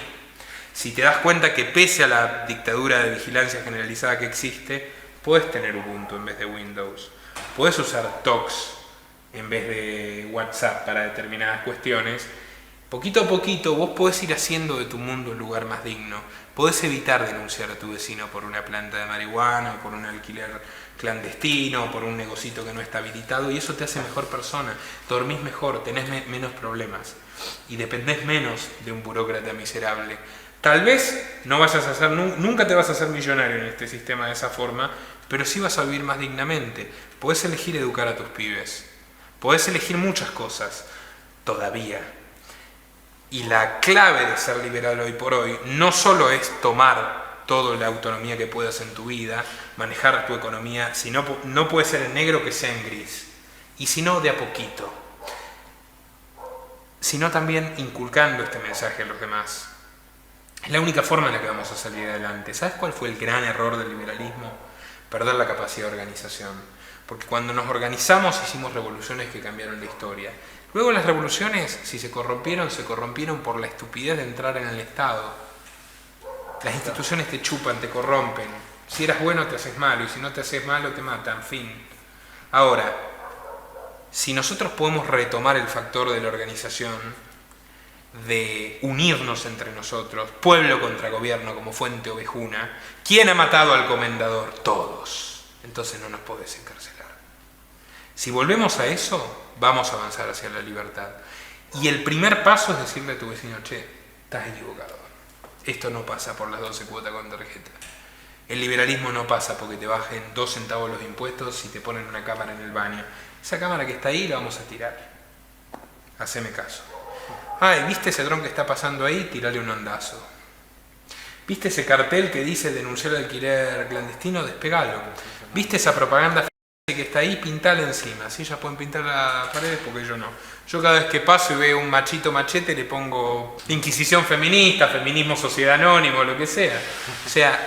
Si te das cuenta que pese a la dictadura de vigilancia generalizada que existe, Puedes tener Ubuntu en vez de Windows. Puedes usar Tox en vez de WhatsApp para determinadas cuestiones. Poquito a poquito vos podés ir haciendo de tu mundo un lugar más digno. Podés evitar denunciar a tu vecino por una planta de marihuana, o por un alquiler clandestino, o por un negocito que no está habilitado, y eso te hace mejor persona. Dormís mejor, tenés menos problemas y dependés menos de un burócrata miserable. Tal vez no vayas a ser, nunca te vas a hacer millonario en este sistema de esa forma, pero sí vas a vivir más dignamente. Podés elegir educar a tus pibes. Podés elegir muchas cosas, todavía. Y la clave de ser liberal hoy por hoy no solo es tomar toda la autonomía que puedas en tu vida, manejar tu economía, sino no puede ser en negro que sea en gris. Y si no, de a poquito. Sino también inculcando este mensaje a los demás. Es la única forma en la que vamos a salir adelante. ¿Sabes cuál fue el gran error del liberalismo? Perder la capacidad de organización. Porque cuando nos organizamos hicimos revoluciones que cambiaron la historia. Luego las revoluciones, si se corrompieron por la estupidez de entrar en el Estado. Las instituciones te chupan, te corrompen. Si eras bueno te haces malo, y si no te haces malo te matan, fin. Ahora, si nosotros podemos retomar el factor de la organización, de unirnos entre nosotros, pueblo contra gobierno como Fuente Ovejuna, ¿quién ha matado al comendador? Todos. Entonces no nos podés encarcelar. Si volvemos a eso, vamos a avanzar hacia la libertad. Y el primer paso es decirle a tu vecino, che, estás equivocado. Esto no pasa por las 12 cuotas con tarjeta. El liberalismo no pasa porque te bajen 2 centavos los impuestos y te ponen una cámara en el baño. Esa cámara que está ahí la vamos a tirar. Haceme caso. Ay, ¿viste ese dron que está pasando ahí? Tirale un ondazo. ¿Viste ese cartel que dice denunciar el alquiler clandestino? Despegalo. ¿Viste esa propaganda que está ahí? Pintala encima. Si ellas pueden pintar las paredes, porque yo no. Yo cada vez que paso y veo un machito machete le pongo inquisición feminista, feminismo sociedad anónimo, lo que sea. O sea,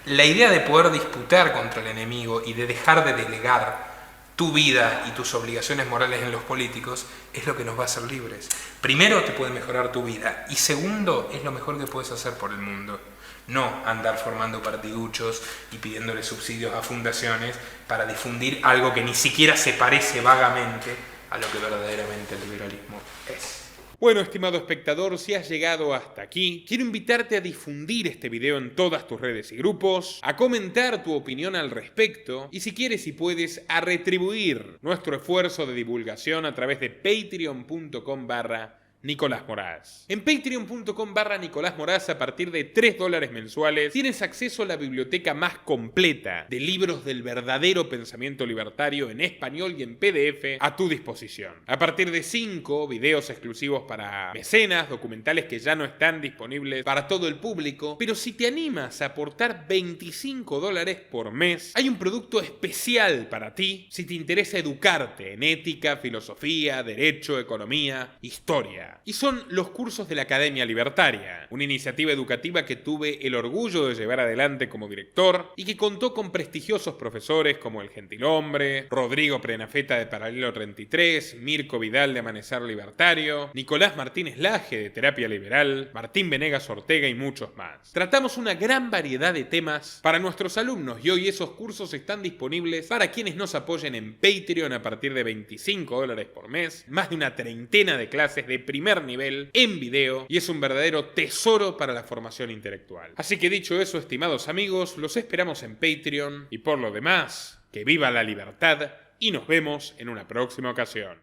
la idea de poder disputar contra el enemigo y de dejar de delegar tu vida y tus obligaciones morales en los políticos es lo que nos va a hacer libres. Primero, te puede mejorar tu vida, y segundo, es lo mejor que puedes hacer por el mundo. No andar formando partiduchos y pidiéndole subsidios a fundaciones para difundir algo que ni siquiera se parece vagamente a lo que verdaderamente el liberalismo es. Bueno, estimado espectador, si has llegado hasta aquí, quiero invitarte a difundir este video en todas tus redes y grupos, a comentar tu opinión al respecto, y si quieres y puedes, a retribuir nuestro esfuerzo de divulgación a través de patreon.com/Nicolás Moraz. En patreon.com/Nicolás Moraz, a partir de $3 mensuales, tienes acceso a la biblioteca más completa de libros del verdadero pensamiento libertario en español y en PDF a tu disposición. A partir de 5 videos exclusivos para mecenas, documentales que ya no están disponibles para todo el público, pero si te animas a aportar $25 por mes, hay un producto especial para ti si te interesa educarte en ética, filosofía, derecho, economía, historia. Y son los cursos de la Academia Libertaria, una iniciativa educativa que tuve el orgullo de llevar adelante como director y que contó con prestigiosos profesores como el Gentilhombre, Rodrigo Prenafeta de Paralelo 33, Mirko Vidal de Amanecer Libertario, Nicolás Martínez Laje de Terapia Liberal, Martín Venegas Ortega y muchos más. Tratamos una gran variedad de temas para nuestros alumnos y hoy esos cursos están disponibles para quienes nos apoyen en Patreon a partir de $25 por mes, más de una treintena de clases de primer nivel en video, y es un verdadero tesoro para la formación intelectual. Así que dicho eso, estimados amigos, los esperamos en Patreon, y por lo demás, que viva la libertad y nos vemos en una próxima ocasión.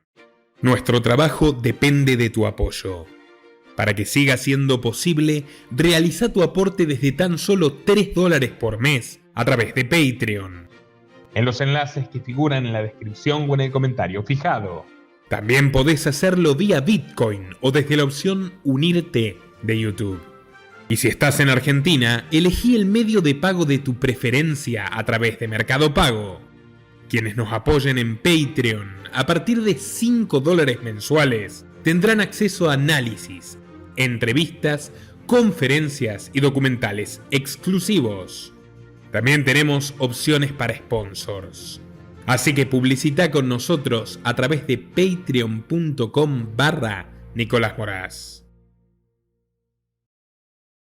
Nuestro trabajo depende de tu apoyo. Para que siga siendo posible, realiza tu aporte desde tan solo $3 por mes a través de Patreon, en los enlaces que figuran en la descripción o en el comentario fijado. También podés hacerlo vía Bitcoin o desde la opción Unirte de YouTube. Y si estás en Argentina, elegí el medio de pago de tu preferencia a través de Mercado Pago. Quienes nos apoyen en Patreon a partir de $5 mensuales tendrán acceso a análisis, entrevistas, conferencias y documentales exclusivos. También tenemos opciones para sponsors. Así que publicita con nosotros a través de patreon.com/Nicolás Moraz.